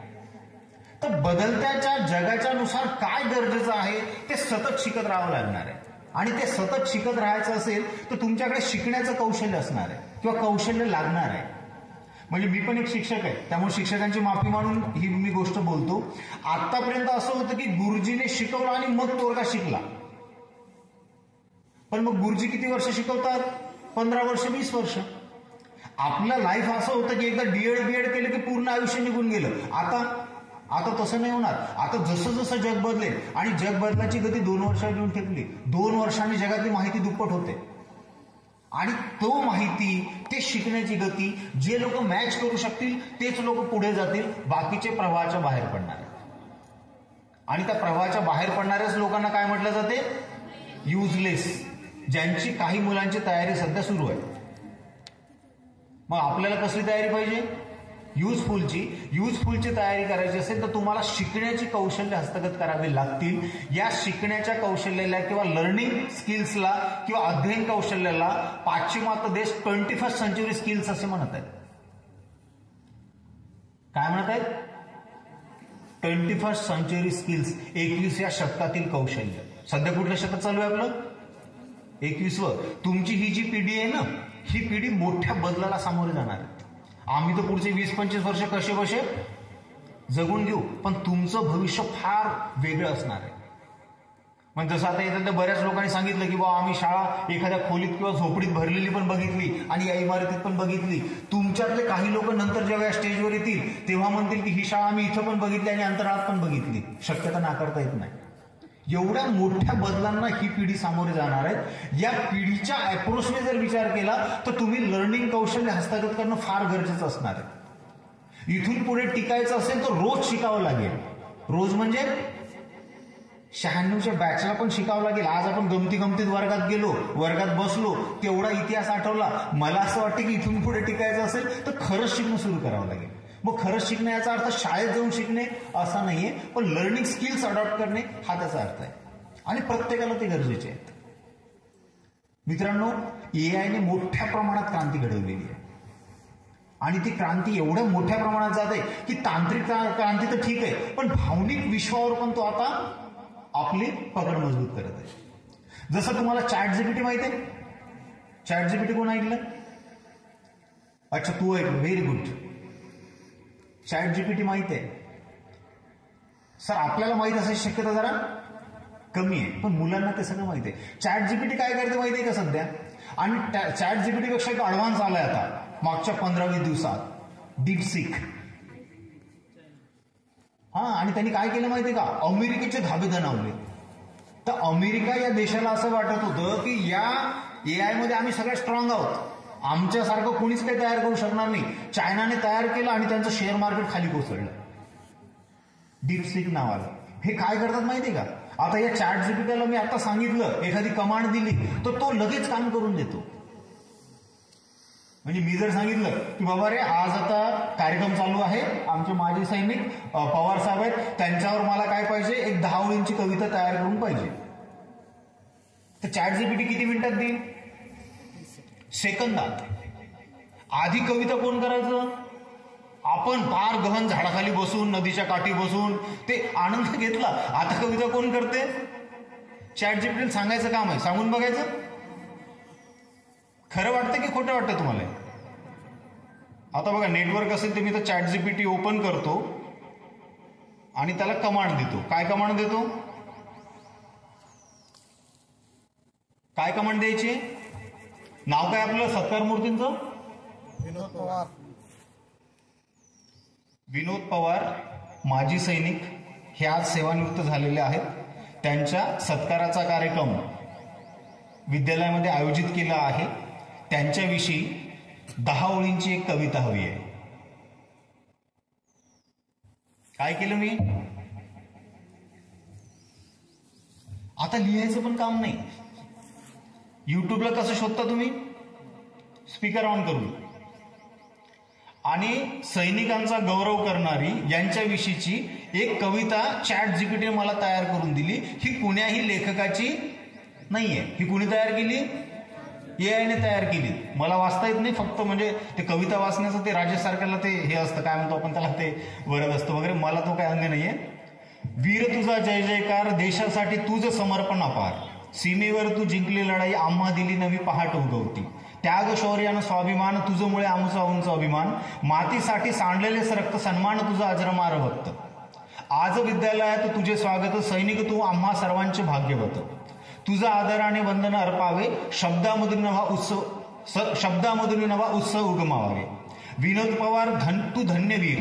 तर बदलत्याच्या जगाच्या नुसार काय गरजेचं आहे ते सतत शिकत राहावं लागणार आहे, आणि ते सतत शिकत राहायचं असेल तर तुमच्याकडे शिकण्याचं कौशल्य असणार आहे किंवा कौशल्य लागणार आहे. म्हणजे मी पण एक शिक्षक आहे, त्यामुळे शिक्षकांची माफी मानून ही मी गोष्ट बोलतो. आतापर्यंत असं होतं की गुरुजीने शिकवलं आणि मग तोरगा शिकला, पण मग गुरुजी किती वर्ष शिकवतात? 15 वर्ष, 20 वर्ष. आपलं लाईफ असं होतं की एकदा बीएड केलं की पूर्ण आयुष्य निघून गेलं. आता तसं नाही होणार. आता जसं जसं जग बदलेल, आणि जग बदलाची गती 2 वर्षात येऊन ठेपली, 2 वर्षांनी जगातली माहिती दुप्पट होते, आणि तो माहिती, ते शिकण्याची गती जे लोक मॅच करू शकतील तेच लोक पुढे जातील, बाकीचे प्रवाहाच्या बाहेर पडणार. आणि त्या प्रवाहाच्या बाहेर पडणाऱ्याच लोकांना काय म्हटलं जाते? युजलेस, ज्यांची काही मुलांची तयारी सध्या सुरू आहे. मग आपल्याला कसली तयारी पाहिजे? युजफुलची तयारी करायची असेल तर तुम्हाला शिकण्याची कौशल्य हस्तगत करावी लागतील. या शिकण्याच्या कौशल्याला किंवा लर्निंग स्किल्सला किंवा अध्ययन कौशल्याला पाश्चिमात्य देश 21st सेंचुरी स्किल्स असे म्हणत आहेत. काय म्हणत आहेत? 21st सेंचुरी स्किल्स, 21व्या शतकातील कौशल्य. सध्या कुठलं शतक चालू आहे आपलं? 21वं. तुमची ही जी पिढी आहे ना, ही पिढी मोठ्या बदलाला सामोरे जाणार आहे. आम्ही तर पुढचे 20-25 वर्ष कसे बसे जगून घेऊ, पण तुमचं भविष्य फार वेगळं असणार आहे. म्हणजे जसं आता येतं तर बऱ्याच लोकांनी सांगितलं की बा आम्ही शाळा एखाद्या खोलीत किंवा झोपडीत भरलेली पण बघितली आणि या इमारतीत पण बघितली. तुमच्यातले काही लोक नंतर जेव्हा या स्टेजवर येतील तेव्हा म्हणतील की ही शाळा आम्ही इथं पण बघितली आणि अंतराळात पण बघितली. शक्यता नाकारता येत नाही. एवढ्या मोठ्या बदलांना ही पिढी सामोरे जाणार आहे. या पिढीच्या अप्रोचने जर विचार केला तर तुम्ही लर्निंग कौशल्य हस्तगत करणं फार गरजेचं असणार आहे. इथून पुढे टिकायचं असेल तर रोज शिकावं लागेल. रोज म्हणजे 96च्या बॅचला पण शिकावं लागेल. आज आपण गमतीत वर्गात गेलो, वर्गात बसलो, तेवढा इतिहास आठवला. मला असं वाटतं की इथून पुढे टिकायचं असेल तर खरंच शिकणं सुरू करावं लागेल. मग खरंच शिकणे याचा अर्थ शाळेत जाऊन शिकणे असा नाहीये, पण लर्निंग स्किल्स अडॉप्ट करणे हा त्याचा अर्थ आहे, आणि प्रत्येकाला ते गरजेचे आहेत. मित्रांनो, एआयने मोठ्या प्रमाणात क्रांती घडवलेली आहे, आणि ती क्रांती एवढ्या मोठ्या प्रमाणात जाते की तांत्रिक क्रांती तर ठीक आहे, पण भावनिक विश्वावर पण तो आता आपली पकड मजबूत करत आहे. जसं तुम्हाला चॅट जीपीटी माहिती आहे? चॅट जीपीटी कोण ऐकलं? अच्छा, तू ऐकलं, व्हेरी गुड. चॅट जीपीटी माहिती आहे. सर आपल्याला माहित असायची शक्यता जरा कमी आहे, पण मुलांना ते सगळं माहिती आहे. चॅट जीपीटी काय करते माहिती आहे का सध्या? आणि चॅट जीपीटी पेक्षा एक ऍडव्हान्स आलाय आता मागच्या 15-20 दिवसात, डीपसीक. आणि त्यांनी काय केलं माहितीये का? अमेरिकेचे धाबे दणावले. तर अमेरिका या देशाला असं वाटत होतं की या एआय मध्ये आम्ही सगळे स्ट्रॉंग आहोत, आमच्यासारखं कोणीच काही तयार करू शकणार नाही. चायनाने तयार केलं आणि त्यांचं शेअर मार्केट खाली कोसळलं, डीपसीक नावाला. हे काय करतात माहितीये का? आता या चॅट जीपीटीला मी आता सांगितलं, एखादी कमांड दिली तर तो लगेच काम करून देतो. म्हणजे मी जर सांगितलं की बाबा रे आज आता कार्यक्रम चालू आहे, आमचे माजी सैनिक पवार साहेब आहेत, त्यांच्यावर मला काय पाहिजे, एक 10 ओळींची कविता तयार करून पाहिजे, तर चॅट जीपीटी किती मिनिटात देईल? सेकंदात. आधी कविता कोण करायचं? आपण फार गहन झाडाखाली बसून, नदीच्या काठी बसून ते आनंद घेतला. आता कविता कोण करते? चॅट जीपीटीला सांगायचं काम आहे, सांगून बघायचं. खरं वाटतं की खोटं वाटतं तुम्हाला? आता बघा नेटवर्क असेल तर मी तर चॅट जीपीटी ओपन करतो आणि त्याला कमांड देतो. काय कमांड देतो? काय कमांड द्यायची? नाव काय आपलं सत्कार मूर्तींचं? विनोद पवार. विनोद पवार माजी सैनिक हे आज सेवानिवृत्त झालेले आहेत. त्यांच्या सत्काराचा कार्यक्रम विद्यालयामध्ये आयोजित केला आहे. त्यांच्याविषयी 10 ओळींची एक कविता हवी आहे. काय केलं मी? आता लिहायचं पण काम नाही. युट्यूबला कसं शोधता तुम्ही? स्पीकर ऑन करून. आणि सैनिकांचा गौरव करणारी यांच्याविषयीची एक कविता चॅट जीपीटी मला तयार करून दिली. ही कुण्याही लेखकाची नाहीये. ही कुणी तयार केली? एआयने तयार केली. मला वाचता येत नाही, फक्त म्हणजे ते कविता वाचण्याचं ते राजेश सारख्याला ते हे असतं, काय म्हणतो आपण त्याला, ते वरद असतं वगैरे. मला तो काय अंग नाहीये. वीर तुझा जय जयकार, देशासाठी तुझं समर्पण अपार, सीमेवर तू जिंकली लढाई, आम्हा दिली नवी पहाट उगवती, त्याग शौर्यानं स्वाभिमान, तुझमुळे आमचा उंच अभिमान, मातीसाठी सांडलेले रक्त सन्मान तुझा अजरमार भक्त, आज विद्यालयात तुझे स्वागत, सैनिक तू आम्हा सर्वांचे भाग्यवत, तुझा आदराने वंदन अर्पावे, शब्दामधून नवा उत्सव उगमावे. विनोद पवार तू धन्यवीर,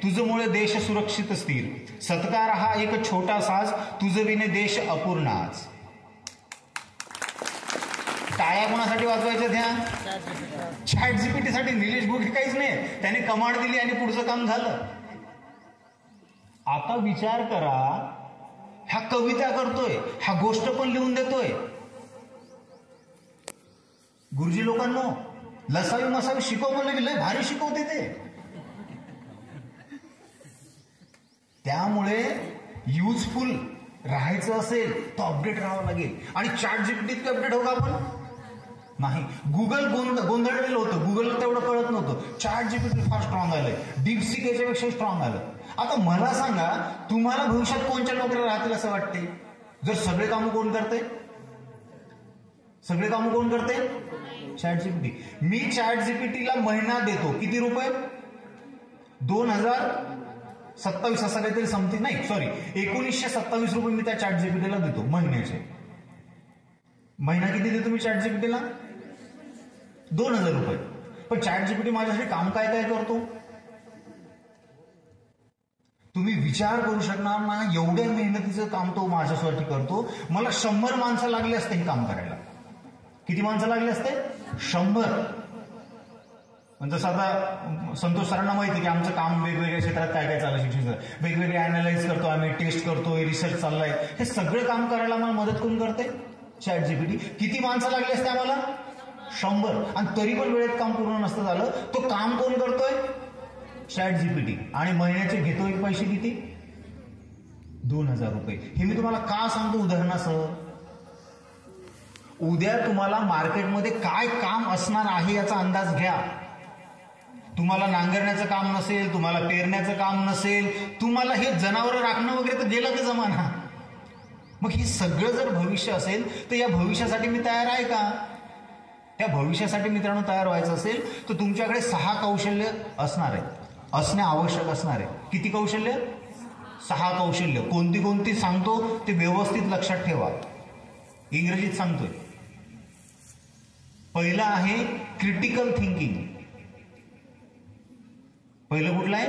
तुझमुळे देश सुरक्षित स्थिर, सत्कार हा एक छोटा साज, तुझ विने देश अपूर्ण आज. टाळ्या कोणासाठी वाजवायच्या? त्या चॅट जीपीटी साठी. निलेश भोगे काहीच नाही, त्याने कमांड दिली आणि पुढचं काम झालं. आता विचार करा, हा कविता करतोय, हा गोष्ट पण लिहून देतोय. गुरुजी लोकांनो, लसावी मसावी शिकव म्हणलं की लय भारी शिकवते ते. त्यामुळे युजफुल राहायचं असेल तर अपडेट राहावं लागेल. आणि चॅट जीपीटीत अपडेट हो का आपण? नाही. गुगल गोंधळलेलं होतं, गुगलला तेवढं कळत नव्हतं. चॅट जीपीटी फार स्ट्रॉंग आलंय, डीपसीक याच्यापेक्षा स्ट्रॉंग आलं. आता मला सांगा, तुम्हाला भविष्यात कोणत्या नोकऱ्या राहतील असं वाटते? जर सगळे कामं कोण करते? सगळे कामं कोण करते? ChatGPT. मी चॅट जीपीटीला महिना देतो किती रुपये? 2027 असं काहीतरी समथिंग, नाही सॉरी 1927 रुपये मी त्या चॅट जीपीटीला देतो महिन्याचे. महिना किती देतो मी चॅट जीपीटीला? 2000 रुपये. पण चॅट जीपीटी माझ्यासाठी काम काय काय करतो तुम्ही विचार करू शकणार ना. एवढ्या मेहनतीचं काम तो माझ्यासाठी करतो. मला 100 माणसं लागली असते हे काम करायला. किती माणसं लागली असते? 100. म्हणजे जसं आता संतोष सरांना माहिती की आमचं काम वेगवेगळ्या क्षेत्रात काय काय चाललं, शिक्षणाचं वेगवेगळे अनालाइज करतो आम्ही, टेस्ट करतोय, रिसर्च चाललाय. हे सगळं काम करायला मला मदत करून करते चॅट जीपीटी. किती माणसं लागली असते आम्हाला? 100. आणि तरी पण वेळेत काम पूर्ण नसतं झालं. तो काम कोण करतोय? Chat GPT. आणि महिन्याचे घेतोय पैसे किती? 2000 रुपये. हे मी तुम्हाला का सांगतो उदाहरणासह? उद्या तुम्हाला मार्केटमध्ये काय काम असणार आहे याचा अंदाज घ्या. तुम्हाला नांगरण्याचं काम नसेल, तुम्हाला पेरण्याचं काम नसेल, तुम्हाला हे जनावरं राखणं वगैरे तर गेलं ते जमाना. मग हे सगळं जर भविष्य असेल तर या भविष्यासाठी मी तयार आहे का? त्या भविष्यासाठी मित्रांनो तयार व्हायचं असेल तर तुमच्याकडे 6 कौशल्य असणार आहेत, असणे आवश्यक असणार आहे. किती कौशल्य? 6 कौशल्य कोणती कोणती सांगतो ते व्यवस्थित लक्षात ठेवा. इंग्रजीत सांगतोय. पहिलं आहे क्रिटिकल थिंकिंग. पहिलं कुठलं आहे?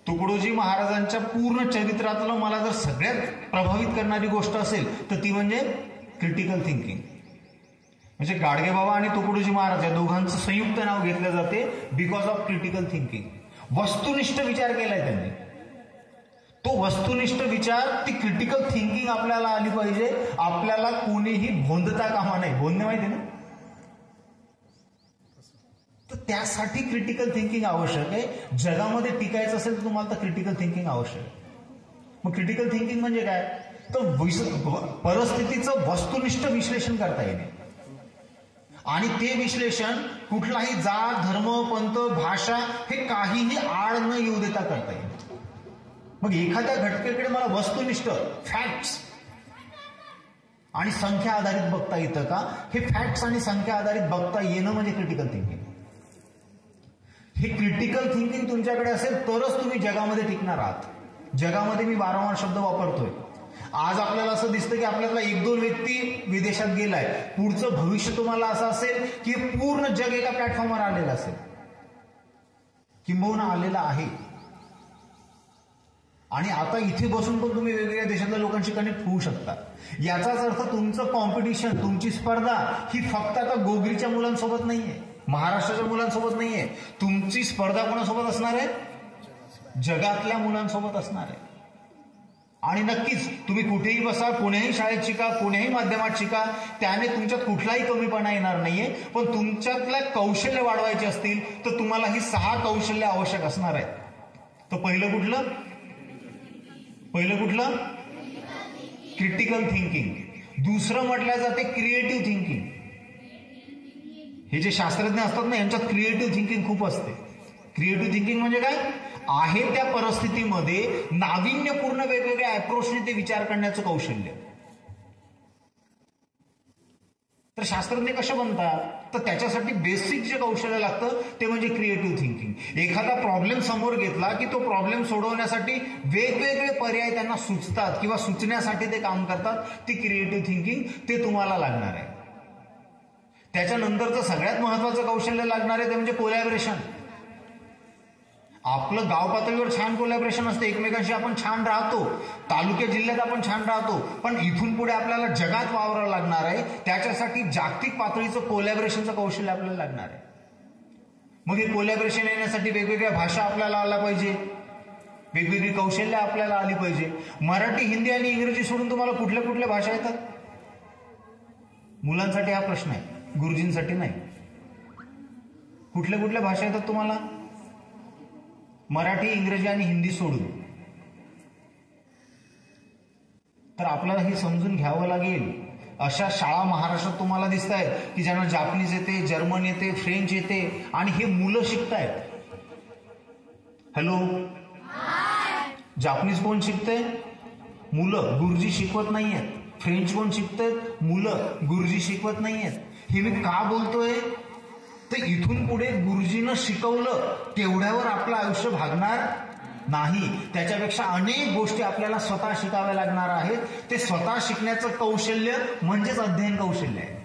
तुकडोजी महाराजांच्या पूर्ण चरित्रातलं मला जर सगळ्यात प्रभावित करणारी गोष्ट असेल तर ती म्हणजे क्रिटिकल थिंकिंग. म्हणजे गाडगेबाबा आणि तुकडोजी महाराज या दोघांचं संयुक्त नाव घेतलं जाते बिकॉज ऑफ क्रिटिकल थिंकिंग. वस्तुनिष्ठ विचार केलाय त्यांनी. तो वस्तुनिष्ठ विचार, ती क्रिटिकल थिंकिंग आपल्याला आली पाहिजे. आपल्याला कोणीही भोंदता कामा नाही. भोंदणे माहिती ना? तर त्यासाठी क्रिटिकल थिंकिंग आवश्यक आहे. जगामध्ये टिकायचं असेल तर तुम्हाला तर क्रिटिकल थिंकिंग आवश्यक आहे. मग क्रिटिकल थिंकिंग म्हणजे काय? तर परिस्थितीचं वस्तुनिष्ठ विश्लेषण करता येणे आणि ते विश्लेषण कुठलाही जात, धर्म, पंथ, भाषा हे काहीही आड न येऊ देता करता येईल. मग एखाद्या घटकेकडे मला वस्तुनिष्ठ फॅक्ट्स आणि संख्या आधारित बघता येतं का? हे फॅक्ट्स आणि संख्या आधारित बघता येणं म्हणजे क्रिटिकल थिंकिंग. हे क्रिटिकल थिंकिंग तुमच्याकडे असेल तरच तुम्ही जगामध्ये टिकणार आहात. जगामध्ये मी वारंवार शब्द वापरतोय. आज आपल्याला असं दिसतं की आपल्याला 1-2 व्यक्ती विदेशात गेलाय. पुढचं भविष्य तुम्हाला असं असेल की पूर्ण जग एका प्लॅटफॉर्मवर आलेलं असेल, किंबहुना आलेलं आहे. आणि आता इथे बसून पण तुम्ही वेगवेगळ्या देशातल्या लोकांशी कनेक्ट होऊ शकता. याचाच अर्थ तुमचं कॉम्पिटिशन, तुमची स्पर्धा ही फक्त आता गोगरीच्या मुलांसोबत नाहीये, महाराष्ट्राच्या मुलांसोबत नाहीये. तुमची स्पर्धा कोणासोबत असणार आहे? जगातल्या मुलांसोबत असणार आहे. आणि नक्कीच तुम्ही कुठेही बसा, कोणत्याही शाळेत शिका, कोणत्याही माध्यमात शिका, त्याने तुमच्यात कुठलाही कमीपणा येणार नाहीये. पण तुमच्यातल्या कौशल्य वाढवायचे असतील तर तुम्हाला ही 6 कौशल्य आवश्यक असणार आहेत. तर पहिलं कुठलं? Critical thinking. दुसरं म्हटलं जाते क्रिएटिव्ह थिंकिंग. हे जे शास्त्रज्ञ असतात ना, यांच्यात क्रिएटिव्ह थिंकिंग खूप असते. क्रिएटिव्ह थिंकिंग म्हणजे काय? आहे त्या परिस्थितीमध्ये नाविन्यपूर्ण वेगवेगळ्या अप्रोचने ते विचार करण्याचं कौशल्य. तर शास्त्रज्ञ कसे बनतात? तर त्याच्यासाठी बेसिक जे कौशल्य लागतं ते म्हणजे क्रिएटिव्ह थिंकिंग. एखादा प्रॉब्लेम समोर घेतला की तो प्रॉब्लेम सोडवण्यासाठी वेगवेगळे पर्याय त्यांना सुचतात किंवा सुचण्यासाठी ते काम करतात. ती क्रिएटिव्ह थिंकिंग ते तुम्हाला लागणार आहे. त्याच्यानंतरचं सगळ्यात महत्वाचं कौशल्य लागणार आहे ते म्हणजे कोलॅबरेशन. आपलं गाव पातळीवर छान कोलॅबरेशन असते, एकमेकांशी आपण छान राहतो, तालुक्या जिल्ह्यात आपण छान राहतो. पण इथून पुढे आपल्याला जगात वावरावं लागणार आहे. त्याच्यासाठी जागतिक पातळीचं कोलॅबरेशनचं कौशल्य आपल्याला लागणार आहे. मग हे कोलॅबरेशन येण्यासाठी वेगवेगळ्या भाषा आपल्याला आल्या पाहिजे, वेगवेगळी कौशल्य आपल्याला आली पाहिजे. मराठी, हिंदी आणि इंग्रजी सोडून तुम्हाला कुठल्या कुठल्या भाषा येतात? मुलांसाठी हा प्रश्न आहे, गुरुजींसाठी नाही. कुठल्या कुठल्या भाषा येतात तुम्हाला? मराठी, इंग्रजी आणि हिंदी सोडून. तर आपल्याला हे समजून घ्यावं लागेल. अशा शाळा महाराष्ट्रात तुम्हाला दिसत आहेत की ज्यांना जापनीज येते, जर्मन येते, फ्रेंच येते आणि हे मुलं शिकतायत. हॅलो, जापनीज कोण शिकतंय? मुलं. गुरुजी शिकवत नाहीयेत. फ्रेंच कोण शिकतायत? मुलं. गुरुजी शिकवत नाहीयेत. हे मी का बोलतोय? तर इथून पुढे गुरुजीनं शिकवलं तेवढ्यावर आपलं आयुष्य भागणार नाही. त्याच्यापेक्षा अनेक गोष्टी आपल्याला स्वतः शिकाव्या लागणार आहेत. ते स्वतः शिकण्याचं कौशल्य म्हणजेच अध्ययन कौशल्य आहे.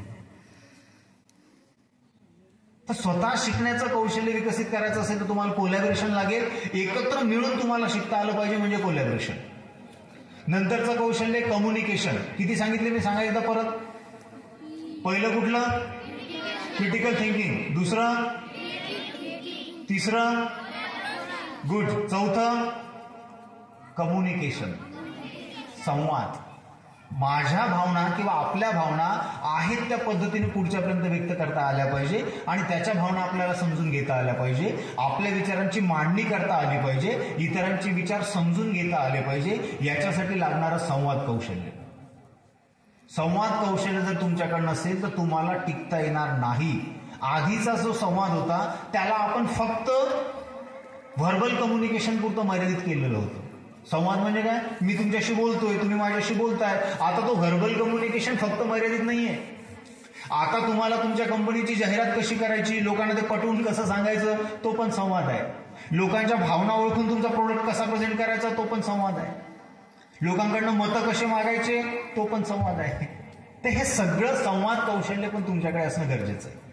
तर स्वतः शिकण्याचं कौशल्य विकसित करायचं असेल तर तुम्हाला कोलॅबरेशन लागेल. एकत्र मिळून तुम्हाला शिकता आलं पाहिजे म्हणजे कोलॅबरेशन. नंतरचं कौशल्य कम्युनिकेशन. किती सांगितले मी? सांगा एकदा परत. पहिलं कुठलं? Critical thinking. दुसरं? तिसरं? गुड. चौथं? कम्युनिकेशन, संवाद. माझ्या भावना किंवा आपल्या भावना आहेत त्या पद्धतीने पुढच्यापर्यंत व्यक्त करता आल्या पाहिजे आणि त्याच्या भावना आपल्याला समजून घेता आल्या पाहिजे. आपल्या विचारांची मांडणी करता आली पाहिजे, इतरांचे विचार समजून घेता आले पाहिजे. याच्यासाठी लागणारं संवाद कौशल्य. संवाद कौशल्य जर तुमच्याकडे नसेल तर तुम्हाला टिकता येणार नाही. आधीचा जो संवाद होता त्याला आपण फक्त व्हर्बल कम्युनिकेशन पुरतं मर्यादित केलेलं होतं. संवाद म्हणजे काय? मी तुमच्याशी बोलतोय, तुम्ही माझ्याशी बोलताय. आता तो व्हर्बल कम्युनिकेशन फक्त मर्यादित नाहीये. आता तुम्हाला तुमच्या कंपनीची जाहिरात कशी करायची, लोकांना ते पटवून कसं सांगायचं, तो पण संवाद आहे. लोकांच्या भावना ओळखून तुमचा प्रोडक्ट कसा प्रेझेंट करायचा तो पण संवाद आहे. लोकांकडनं मतं कसे मागायचे तो पण संवाद आहे. तर हे सगळं संवाद कौशल्य पण तुमच्याकडे असणं गरजेचं आहे.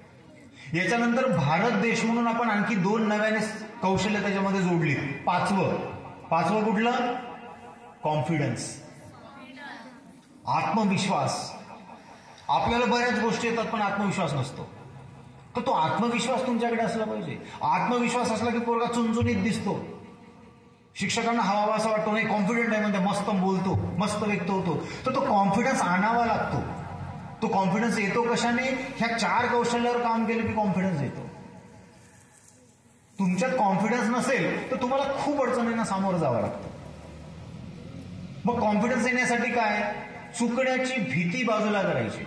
याच्यानंतर भारत देश म्हणून आपण आणखी 2 नव्याने कौशल्य त्याच्यामध्ये जोडली. पाचवं कुठलं? कॉन्फिडन्स, आत्मविश्वास. आपल्याला बऱ्याच गोष्टी येतात पण आत्मविश्वास नसतो. तर तो आत्मविश्वास तुमच्याकडे असला पाहिजे. आत्मविश्वास असला की पोरगा चुणचुणीत दिसतो, शिक्षकांना हवा असा वाटतो, नाही कॉन्फिडंट आहे म्हणजे मस्त बोलतो, मस्त व्यक्त होतो. तर तो कॉन्फिडन्स आणावा लागतो. तो कॉन्फिडन्स येतो कशाने? ह्या 4 कौशल्यावर काम केलं की कॉन्फिडन्स येतो. तुमच्यात कॉन्फिडन्स नसेल तर तुम्हाला खूप अडचणींना सामोरं जावं लागतं. मग कॉन्फिडन्स येण्यासाठी काय? चुकण्याची भीती बाजूला करायची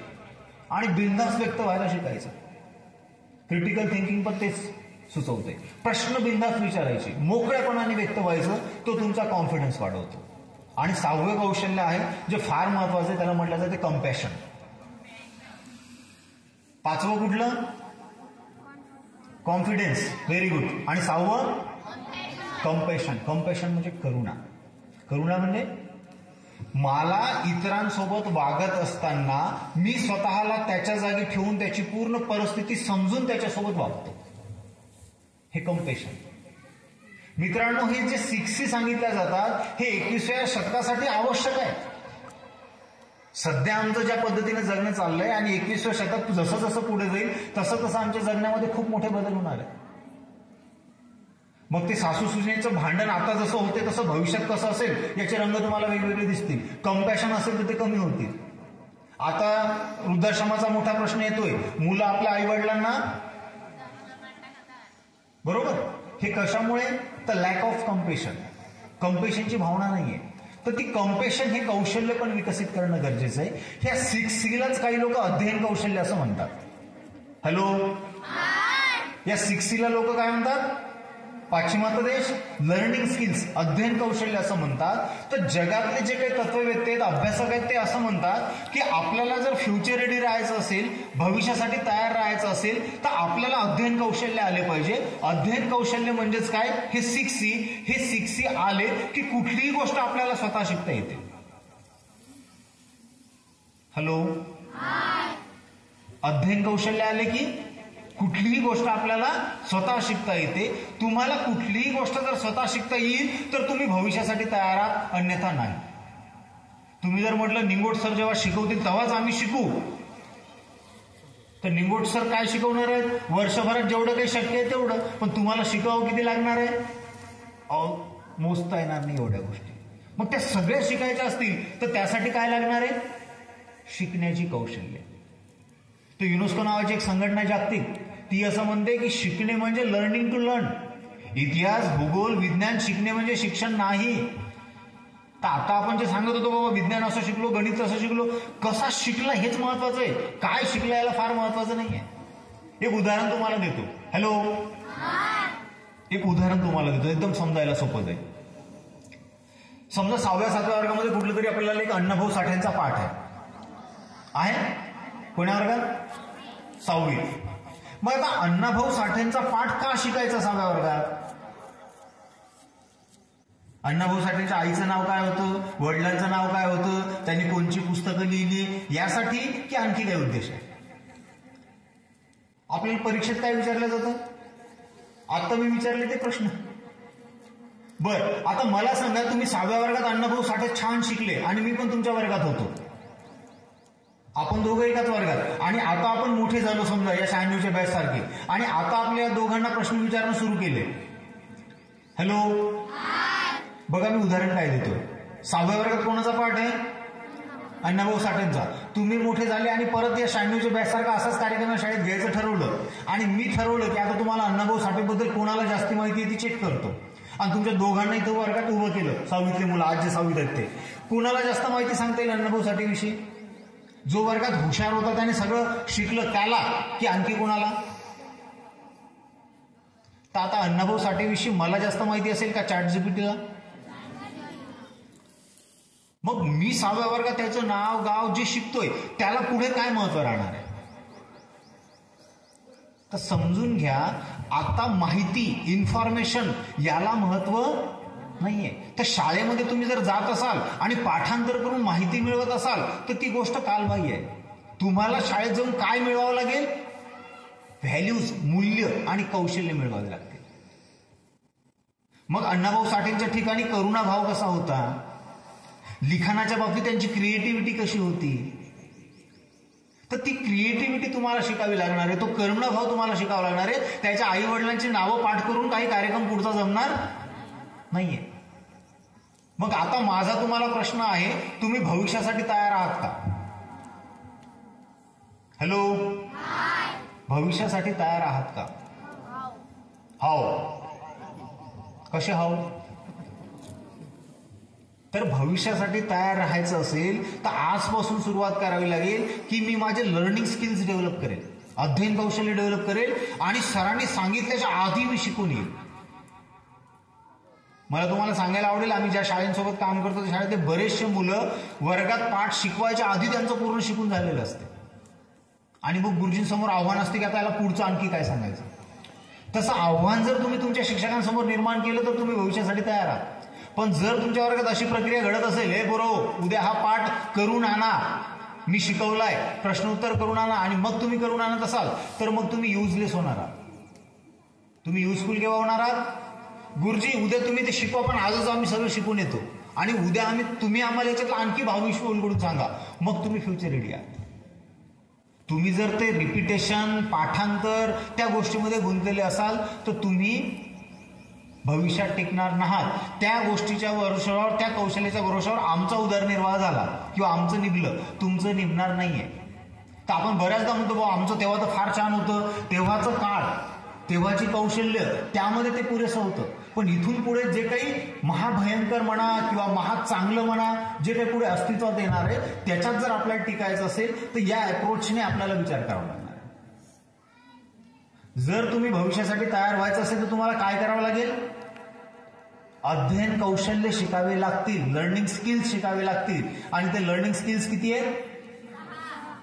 आणि बिनधास्त व्यक्त व्हायला शिकायचं. क्रिटिकल थिंकिंग पण तेच सुचवते. प्रश्न बिनधास्त विचारायचे, मोकळेपणाने व्यक्त व्हायचं, तो तुमचा कॉन्फिडन्स वाढवतो. आणि 6वं कौशल्य आहे जे फार महत्वाचं आहे, त्याला म्हटलं जाते कम्पॅशन. 5वं कुठलं? Confidence, very good. आणि 6वं कम्पॅशन. कम्पॅशन म्हणजे करुणा. करुणा म्हणजे मला इतरांसोबत वागत असताना मी स्वतःला त्याच्या जागी ठेवून त्याची पूर्ण परिस्थिती समजून त्याच्यासोबत वागतो, हे कम्पॅशन. मित्रांनो, हे जे 6 C सांगितल्या जातात हे 21व्या शतकासाठी आवश्यक आहे. सध्या आमचं ज्या पद्धतीने जगणं चाललंय आणि 21वं शतक जसं जसं पुढे जाईल तसं तसं आमच्या जगण्यामध्ये खूप मोठे बदल होणार आहे. मग ते सासू सुनेचं भांडण आता जसं होते तसं भविष्यात कसं असेल याचे रंग तुम्हाला वेगवेगळे दिसतील. कम्पॅशन असेल तर ते कमी होतील. आता वृद्धाश्रमाचा मोठा प्रश्न येतोय. मुलं आपल्या आई वडिलांना, बरोबर, हे कशामुळे? तर लॅक ऑफ कम्पॅशन. कम्पॅशनची भावना नाहीये. तर ती कम्पॅशन हे कौशल्य पण विकसित करणं गरजेचं आहे. ह्या 6 Cलाच काही लोक अध्ययन कौशल्य असं म्हणतात. हॅलो, या 6 Cला लोक काय म्हणतात? पाश्चिमात्य देश लर्निंग स्किल्स, अध्ययन कौशल्य असं म्हणतात. तर जगातले जे काही तत्ववेत्ते आहेत, अभ्यासक आहेत, ते असं म्हणतात की आपल्याला जर फ्युचर रेडी राहायचं असेल, भविष्यासाठी तयार राहायचं असेल तर आपल्याला अध्ययन कौशल्य आले पाहिजे. अध्ययन कौशल्य म्हणजेच काय? हे 6 C. हे 6 C आले की कुठलीही गोष्ट आपल्याला स्वतः शिकता येते. हॅलो, अध्ययन कौशल्य आले की कुठलीही गोष्ट आपल्याला स्वतः शिकता येते. तुम्हाला कुठलीही गोष्ट जर स्वतः शिकता येईल तर तुम्ही भविष्यासाठी तयार आहात, अन्यथा नाही. तुम्ही जर म्हटलं निंगोट सर जेव्हा शिकवतील तेव्हाच आम्ही शिकू, तर निंगोट सर काय शिकवणार आहेत? वर्षभरात जेवढं काही शक्य आहे तेवढं. पण तुम्हाला शिकावं किती लागणार आहे? मोजता येणार नाही एवढ्या गोष्टी. मग त्या सगळ्या शिकायच्या असतील तर त्यासाठी काय लागणार आहे? शिकण्याची कौशल्य. तर युनेस्को नावाची एक संघटना जागतिक, ती असं म्हणते की शिकणे म्हणजे लर्निंग टू लर्न. इतिहास, भूगोल, विज्ञान शिकणे म्हणजे शिक्षण नाही. तर आता आपण जे सांगत होतो बाबा विज्ञान असं शिकलो, गणित असं शिकलो, कसा शिकला हेच महत्वाचं आहे. काय शिकला याला फार महत्वाचं नाहीये. एक उदाहरण तुम्हाला देतो. हॅलो, एक उदाहरण तुम्हाला देतो, एकदम समजायला सोपं जाईल. समजा 6व्या-7व्या वर्गामध्ये कुठलं तरी आपल्याला एक अण्णाभाऊ साठेंचा पाठ आहे. कोण्या वर्गात? 6वी. मग आता अण्णाभाऊ साठेंचा पाठ का शिकायचा 6व्या वर्गात? अण्णाभाऊ साठेंच्या आईचं नाव काय होतं, वडिलांचं नाव काय होतं, त्यांनी कोणची पुस्तकं लिहिली, यासाठी की आणखी काय उद्देश आहे? आपल्याला परीक्षेत काय विचारलं जातं? आता मी विचारले ते प्रश्न. बर, आता मला सांगा, तुम्ही 6व्या वर्गात अण्णाभाऊ साठे छान शिकले आणि मी पण तुमच्या वर्गात होतो, आपण दोघं एकाच वर्गात, आणि आता आपण मोठे झालो समजा या 96च्या बॅच सारखे, आणि आता आपल्या दोघांना प्रश्न विचारणं सुरू केले. हॅलो, बघा मी उदाहरण काय देतोय. 6व्या वर्गात कोणाचा पाठ आहे? अण्णाभाऊ साठेंचा. तुम्ही मोठे झाले आणि परत या 96च्या बॅच सारखा असाच कार्यक्रम शाळेत घ्यायचं ठरवलं, आणि मी ठरवलं की आता तुम्हाला अण्णाभाऊ साठेबद्दल कोणाला जास्ती माहिती आहे ती चेक करतो, आणि तुमच्या दोघांना इथं वर्गात उभं केलं. 6वीतले मुलं, आज जे 6वीत आहेत ते, कुणाला जास्त माहिती सांगता येईल अण्णाभाऊ साठेविषयी? जो वर्गात हुशार होता त्याने सगळं शिकलं त्याला, की आणखी कोणाला? तर आता अण्णाभाऊ साठेविषयी मला जास्त माहिती असेल का ChatGPTला? मग मी 6व्या वर्गात त्याचं नाव गाव जे शिकतोय त्याला पुढे काय महत्व राहणार आहे? तर समजून घ्या, आता माहिती, इन्फॉर्मेशन याला महत्व नाहीये. तर शाळेमध्ये तुम्ही जर जात असाल आणि पाठांतर करून माहिती मिळवत असाल तर ती गोष्ट कालबाह्य आहे. तुम्हाला शाळेत जाऊन काय मिळवावं लागेल? व्हॅल्यूज, मूल्य आणि कौशल्य मिळवावे लागतील. मग अण्णाभाऊ साठेंच्या ठिकाणी करुणाभाव कसा होता, लिखाणाच्या बाबतीत त्यांची क्रिएटिव्हिटी कशी होती, तर ती क्रिएटिव्हिटी तुम्हाला शिकावी लागणार आहे. तो करुणाभाव तुम्हाला शिकावा लागणार आहे. त्याच्या आई वडिलांची नावं पाठ करून काही कार्यक्रम पुढचा जमणार नाहीये. मग आता माझा तुम्हाला प्रश्न आहे, तुम्ही भविष्यासाठी तयार आहात का? हॅलो, भविष्यासाठी तयार आहात का? हाव. कसे हाव? तर भविष्यासाठी तयार राहायचं असेल तर आजपासून सुरुवात करावी लागेल की मी माझे लर्निंग स्किल्स डेव्हलप करेल, अध्ययन कौशल्य डेव्हलप करेल आणि सरांनी सांगितल्याच्या आधी मी शिकून येईल. मला तुम्हाला सांगायला आवडेल, आम्ही ज्या शाळेंसोबत काम करतो त्या शाळेतले बरेचसे मुलं वर्गात पाठ शिकवायच्या आधी त्यांचं पूर्ण शिकून झालेलं असते आणि मग गुरुजींसमोर आव्हान असते की आता याला पुढचं आणखी काय सांगायचं. तसं आव्हान जर तुम्ही तुमच्या शिक्षकांसमोर निर्माण केलं तर तुम्ही भविष्यासाठी तयार आहात. पण जर तुमच्या वर्गात अशी प्रक्रिया घडत असेल, हे बरोबर उद्या हा पाठ करून आणा, मी शिकवलाय, प्रश्न उत्तर करून आणा आणि मग तुम्ही करून आणत असाल तर मग तुम्ही युजलेस होणार आहात. तुम्ही युजफुल केव्हा होणार आहात? गुरुजी उद्या तुम्ही ते शिकवा पण आजच आम्ही सगळं शिकून येतो आणि उद्या तुम्ही आम्हाला याच्यातलं आणखी भावविश्व उलगडून सांगा, मग तुम्ही फ्युचर रेडी आहात. तुम्ही जर ते रिपिटेशन, पाठांतर त्या गोष्टीमध्ये गुंतलेले असाल तर तुम्ही भविष्यात टिकणार नाहात. त्या गोष्टीच्या भरोशावर, त्या कौशल्याच्या भरोशावर आमचा उदरनिर्वाह झाला किंवा आमचं निभलं, तुमचं निभणार नाहीये. तर आपण बऱ्याचदा म्हणतो बाबा आमचं तेव्हा तर फार छान होतं, तेव्हाचं काळ, तेव्हाची कौशल्य, त्यामध्ये ते पुरेसं होतं. पण इथून पुढे जे काही महाभयंकर म्हणा किंवा महाचांगलं म्हणा, जे काही पुढे अस्तित्वात येणार आहे त्याच्यात जर आपल्याला टिकायचं असेल तर या अप्रोचने आपल्याला विचार करावा लागणार आहे. जर तुम्ही भविष्यासाठी तयार व्हायचं असेल तर तुम्हाला काय करावं लागेल? अध्ययन कौशल्य शिकावे लागतील, लर्निंग स्किल्स शिकावे लागतील. आणि ते लर्निंग स्किल्स किती आहेत?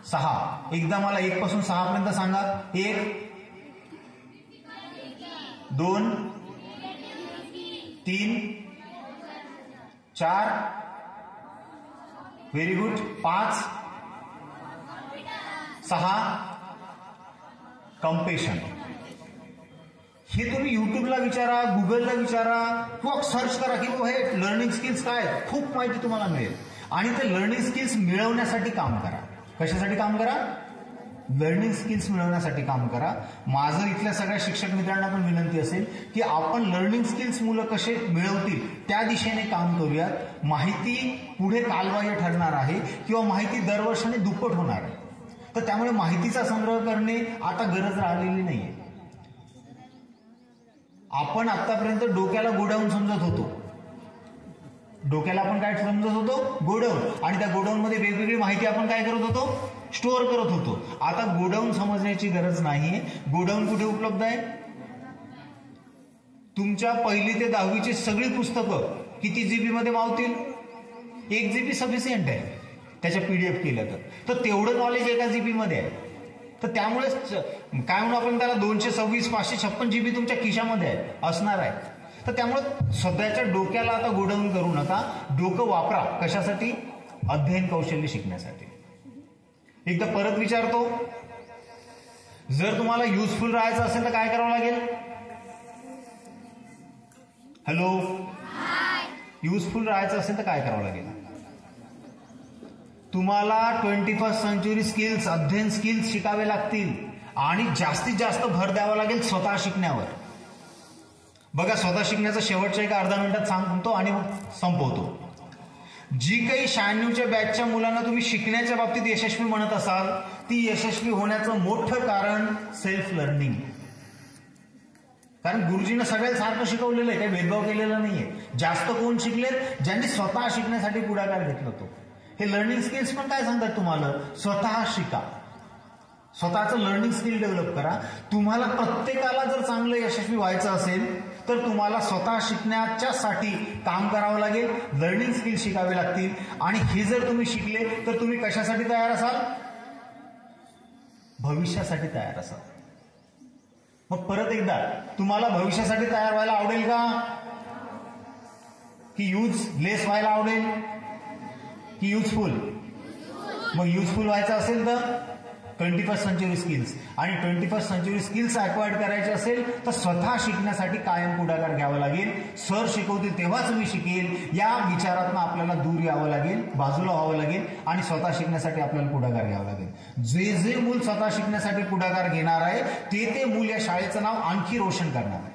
6. एकदा मला 1 पासून 6 पर्यंत सांगा. 1, 2, 3, 4, व्हेरी गुड, 5, 6, कम्पेशन. हे तुम्ही युट्यूबला विचारा, गुगलला विचारा किंवा सर्च करा की हे लर्निंग स्किल्स काय, खूप माहिती तुम्हाला मिळेल. आणि ते लर्निंग स्किल्स मिळवण्यासाठी काम करा. कशासाठी काम करा? लर्निंग स्किल्स मिळवण्यासाठी काम करा. माझं इथल्या सगळ्या शिक्षक मित्रांना पण विनंती असेल की आपण लर्निंग स्किल्स मुलं कसे मिळवतील त्या दिशेने काम करूयात. माहिती पुढे कालबाह्य ठरणार आहे किंवा माहिती दरवर्षाने दुप्पट होणार आहे. तर त्यामुळे माहितीचा संग्रह करणे आता गरज राहिलेली नाहीये. आपण आतापर्यंत डोक्याला गोडाऊन समजत होतो. डोक्याला आपण काय समजत होतो? गोडाऊन. आणि त्या गोडाऊन मध्ये वेगवेगळी माहिती आपण काय करत होतो? स्टोअर करत होतो. आता गोडाऊन समजण्याची गरज नाहीये. गोडाऊन कुठे उपलब्ध आहे? तुमच्या 1ली ते 10वीची सगळी पुस्तकं किती जीबी मध्ये मावतील? 1 GB सफिशियंट आहे त्याच्या PDF केलं तर तेवढं नॉलेज 1 GB मध्ये आहे. तर त्यामुळे काय म्हणू आपण त्याला 226, 556 GB तुमच्या खिशामध्ये आहे, असणार आहे. तर त्यामुळे सध्याच्या डोक्याला आता गोडाऊन करू नका. डोकं वापरा. कशासाठी? अध्ययन कौशल्य शिकण्यासाठी. एकदा परत विचारतो, जर तुम्हाला युजफुल राहायचं असेल तर काय करावं लागेल? हॅलो, युजफुल राहायचं असेल तर काय करावं लागेल? तुम्हाला 21st सेंचुरी स्किल्स, अध्ययन स्किल्स शिकावे लागतील आणि जास्तीत जास्त भर द्यावा लागेल स्वतः शिकण्यावर. बघा, स्वतः शिकण्याचं शेवटच्या एका अर्धा मिनिटात सांगतो आणि मग संपवतो. जी काही 96च्या बॅचच्या मुलांना तुम्ही शिकण्याच्या बाबतीत यशस्वी म्हणत असाल, ती यशस्वी होण्याचं मोठं कारण सेल्फ लर्निंग. कारण गुरुजींना सगळ्यात सारखं शिकवलेलं आहे, काही भेदभाव केलेला नाहीये. जास्त कोण शिकलेत? ज्यांनी स्वतः शिकण्यासाठी पुढाकार घेतला तो. हे लर्निंग स्किल्स पण काय सांगतात तुम्हाला? स्वतः शिका, स्वतःचं लर्निंग स्किल डेव्हलप करा. तुम्हाला प्रत्येकाला जर चांगलं यशस्वी व्हायचं असेल तर तुम्हाला स्वतः शिकण्याच्यासाठी काम करावं लागेल. लर्निंग स्किल शिकावे लागतील. आणि हे जर तुम्ही शिकले तर तुम्ही कशासाठी तयार असाल? भविष्यासाठी तयार असाल. मग परत एकदा, तुम्हाला भविष्यासाठी तयार व्हायला आवडेल का, की युजलेस व्हायला आवडेल, की युजफुल? मग युजफुल व्हायचं असेल तर 21st सेंचुरी स्किल्स, आणि 21st सेंचुरी स्किल्स अक्वायर्ड करायचे असेल तर स्वतः शिकण्यासाठी कायम पुढाकार घ्यावा लागेल. सर शिकवतील तेव्हाच मी शिकेल या विचारातनं आपल्याला दूर यावं लागेल, बाजूला व्हावं लागेल आणि स्वतः शिकण्यासाठी आपल्याला पुढाकार घ्यावा लागेल. जे मूल स्वतः शिकण्यासाठी पुढाकार घेणार आहे ते मूल या शाळेचं नाव आणखी रोशन करणार आहे.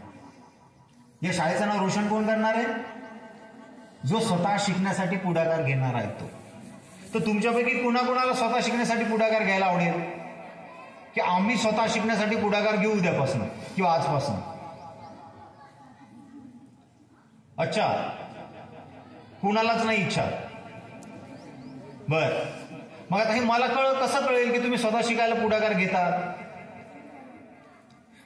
या शाळेचं नाव रोशन कोण करणार आहे? जो स्वतः शिकण्यासाठी पुढाकार घेणार आहे तो. तर तुमच्यापैकी कुणाकुणाला स्वतः शिकण्यासाठी पुढाकार घ्यायला आवडेल, की आम्ही स्वतः शिकण्यासाठी पुढाकार घेऊ उद्यापासून किंवा आजपासून? अच्छा, कुणालाच नाही इच्छा. बर, मग आता हे मला कसं कळेल की तुम्ही स्वतः शिकायला पुढाकार घेतात?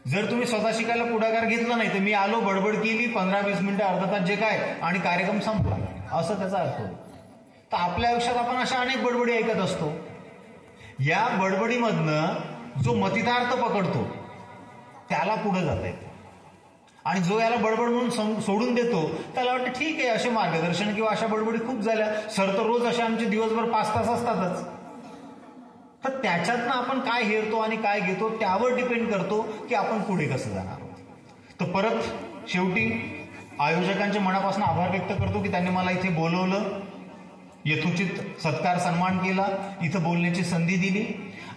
जर तुम्ही स्वतः शिकायला पुढाकार घेतला नाही तर मी आलो, बडबड केली 15-20 मिनिटं, अर्धा तास जे काय, आणि कार्यक्रम संपला, असं त्याचा अर्थ होतो. तर आपल्या आयुष्यात आपण अशा अनेक बडबडी ऐकत असतो. या बडबडीमधनं जो मतितार्थ पकडतो त्याला पुढे जाता येतं, आणि जो याला बडबड म्हणून सोडून देतो त्याला वाटतं ठीक आहे, असे मार्गदर्शन किंवा अशा बडबडी खूप झाल्या, सर तर रोज असे आमचे दिवसभर 5 तास असतातच. तर त्याच्यातनं आपण काय हेरतो आणि काय घेतो त्यावर डिपेंड करतो की आपण पुढे कसं जाणार आहोत. तर परत शेवटी आयोजकांचे मनापासून आभार व्यक्त करतो की त्यांनी मला इथे बोलवलं, यथोचित सत्कार सन्मान केला, इथं बोलण्याची संधी दिली,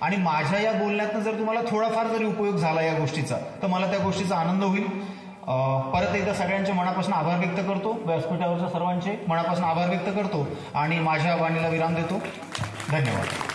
आणि माझ्या या बोलण्यातनं जर तुम्हाला थोडाफार जरी उपयोग झाला या गोष्टीचा तर मला त्या गोष्टीचा आनंद होईल. परत एकदा सगळ्यांचे मनापासून आभार व्यक्त करतो, व्यासपीठावरच्या सर्वांचे मनापासून आभार व्यक्त करतो आणि माझ्या वाणीला विराम देतो. धन्यवाद.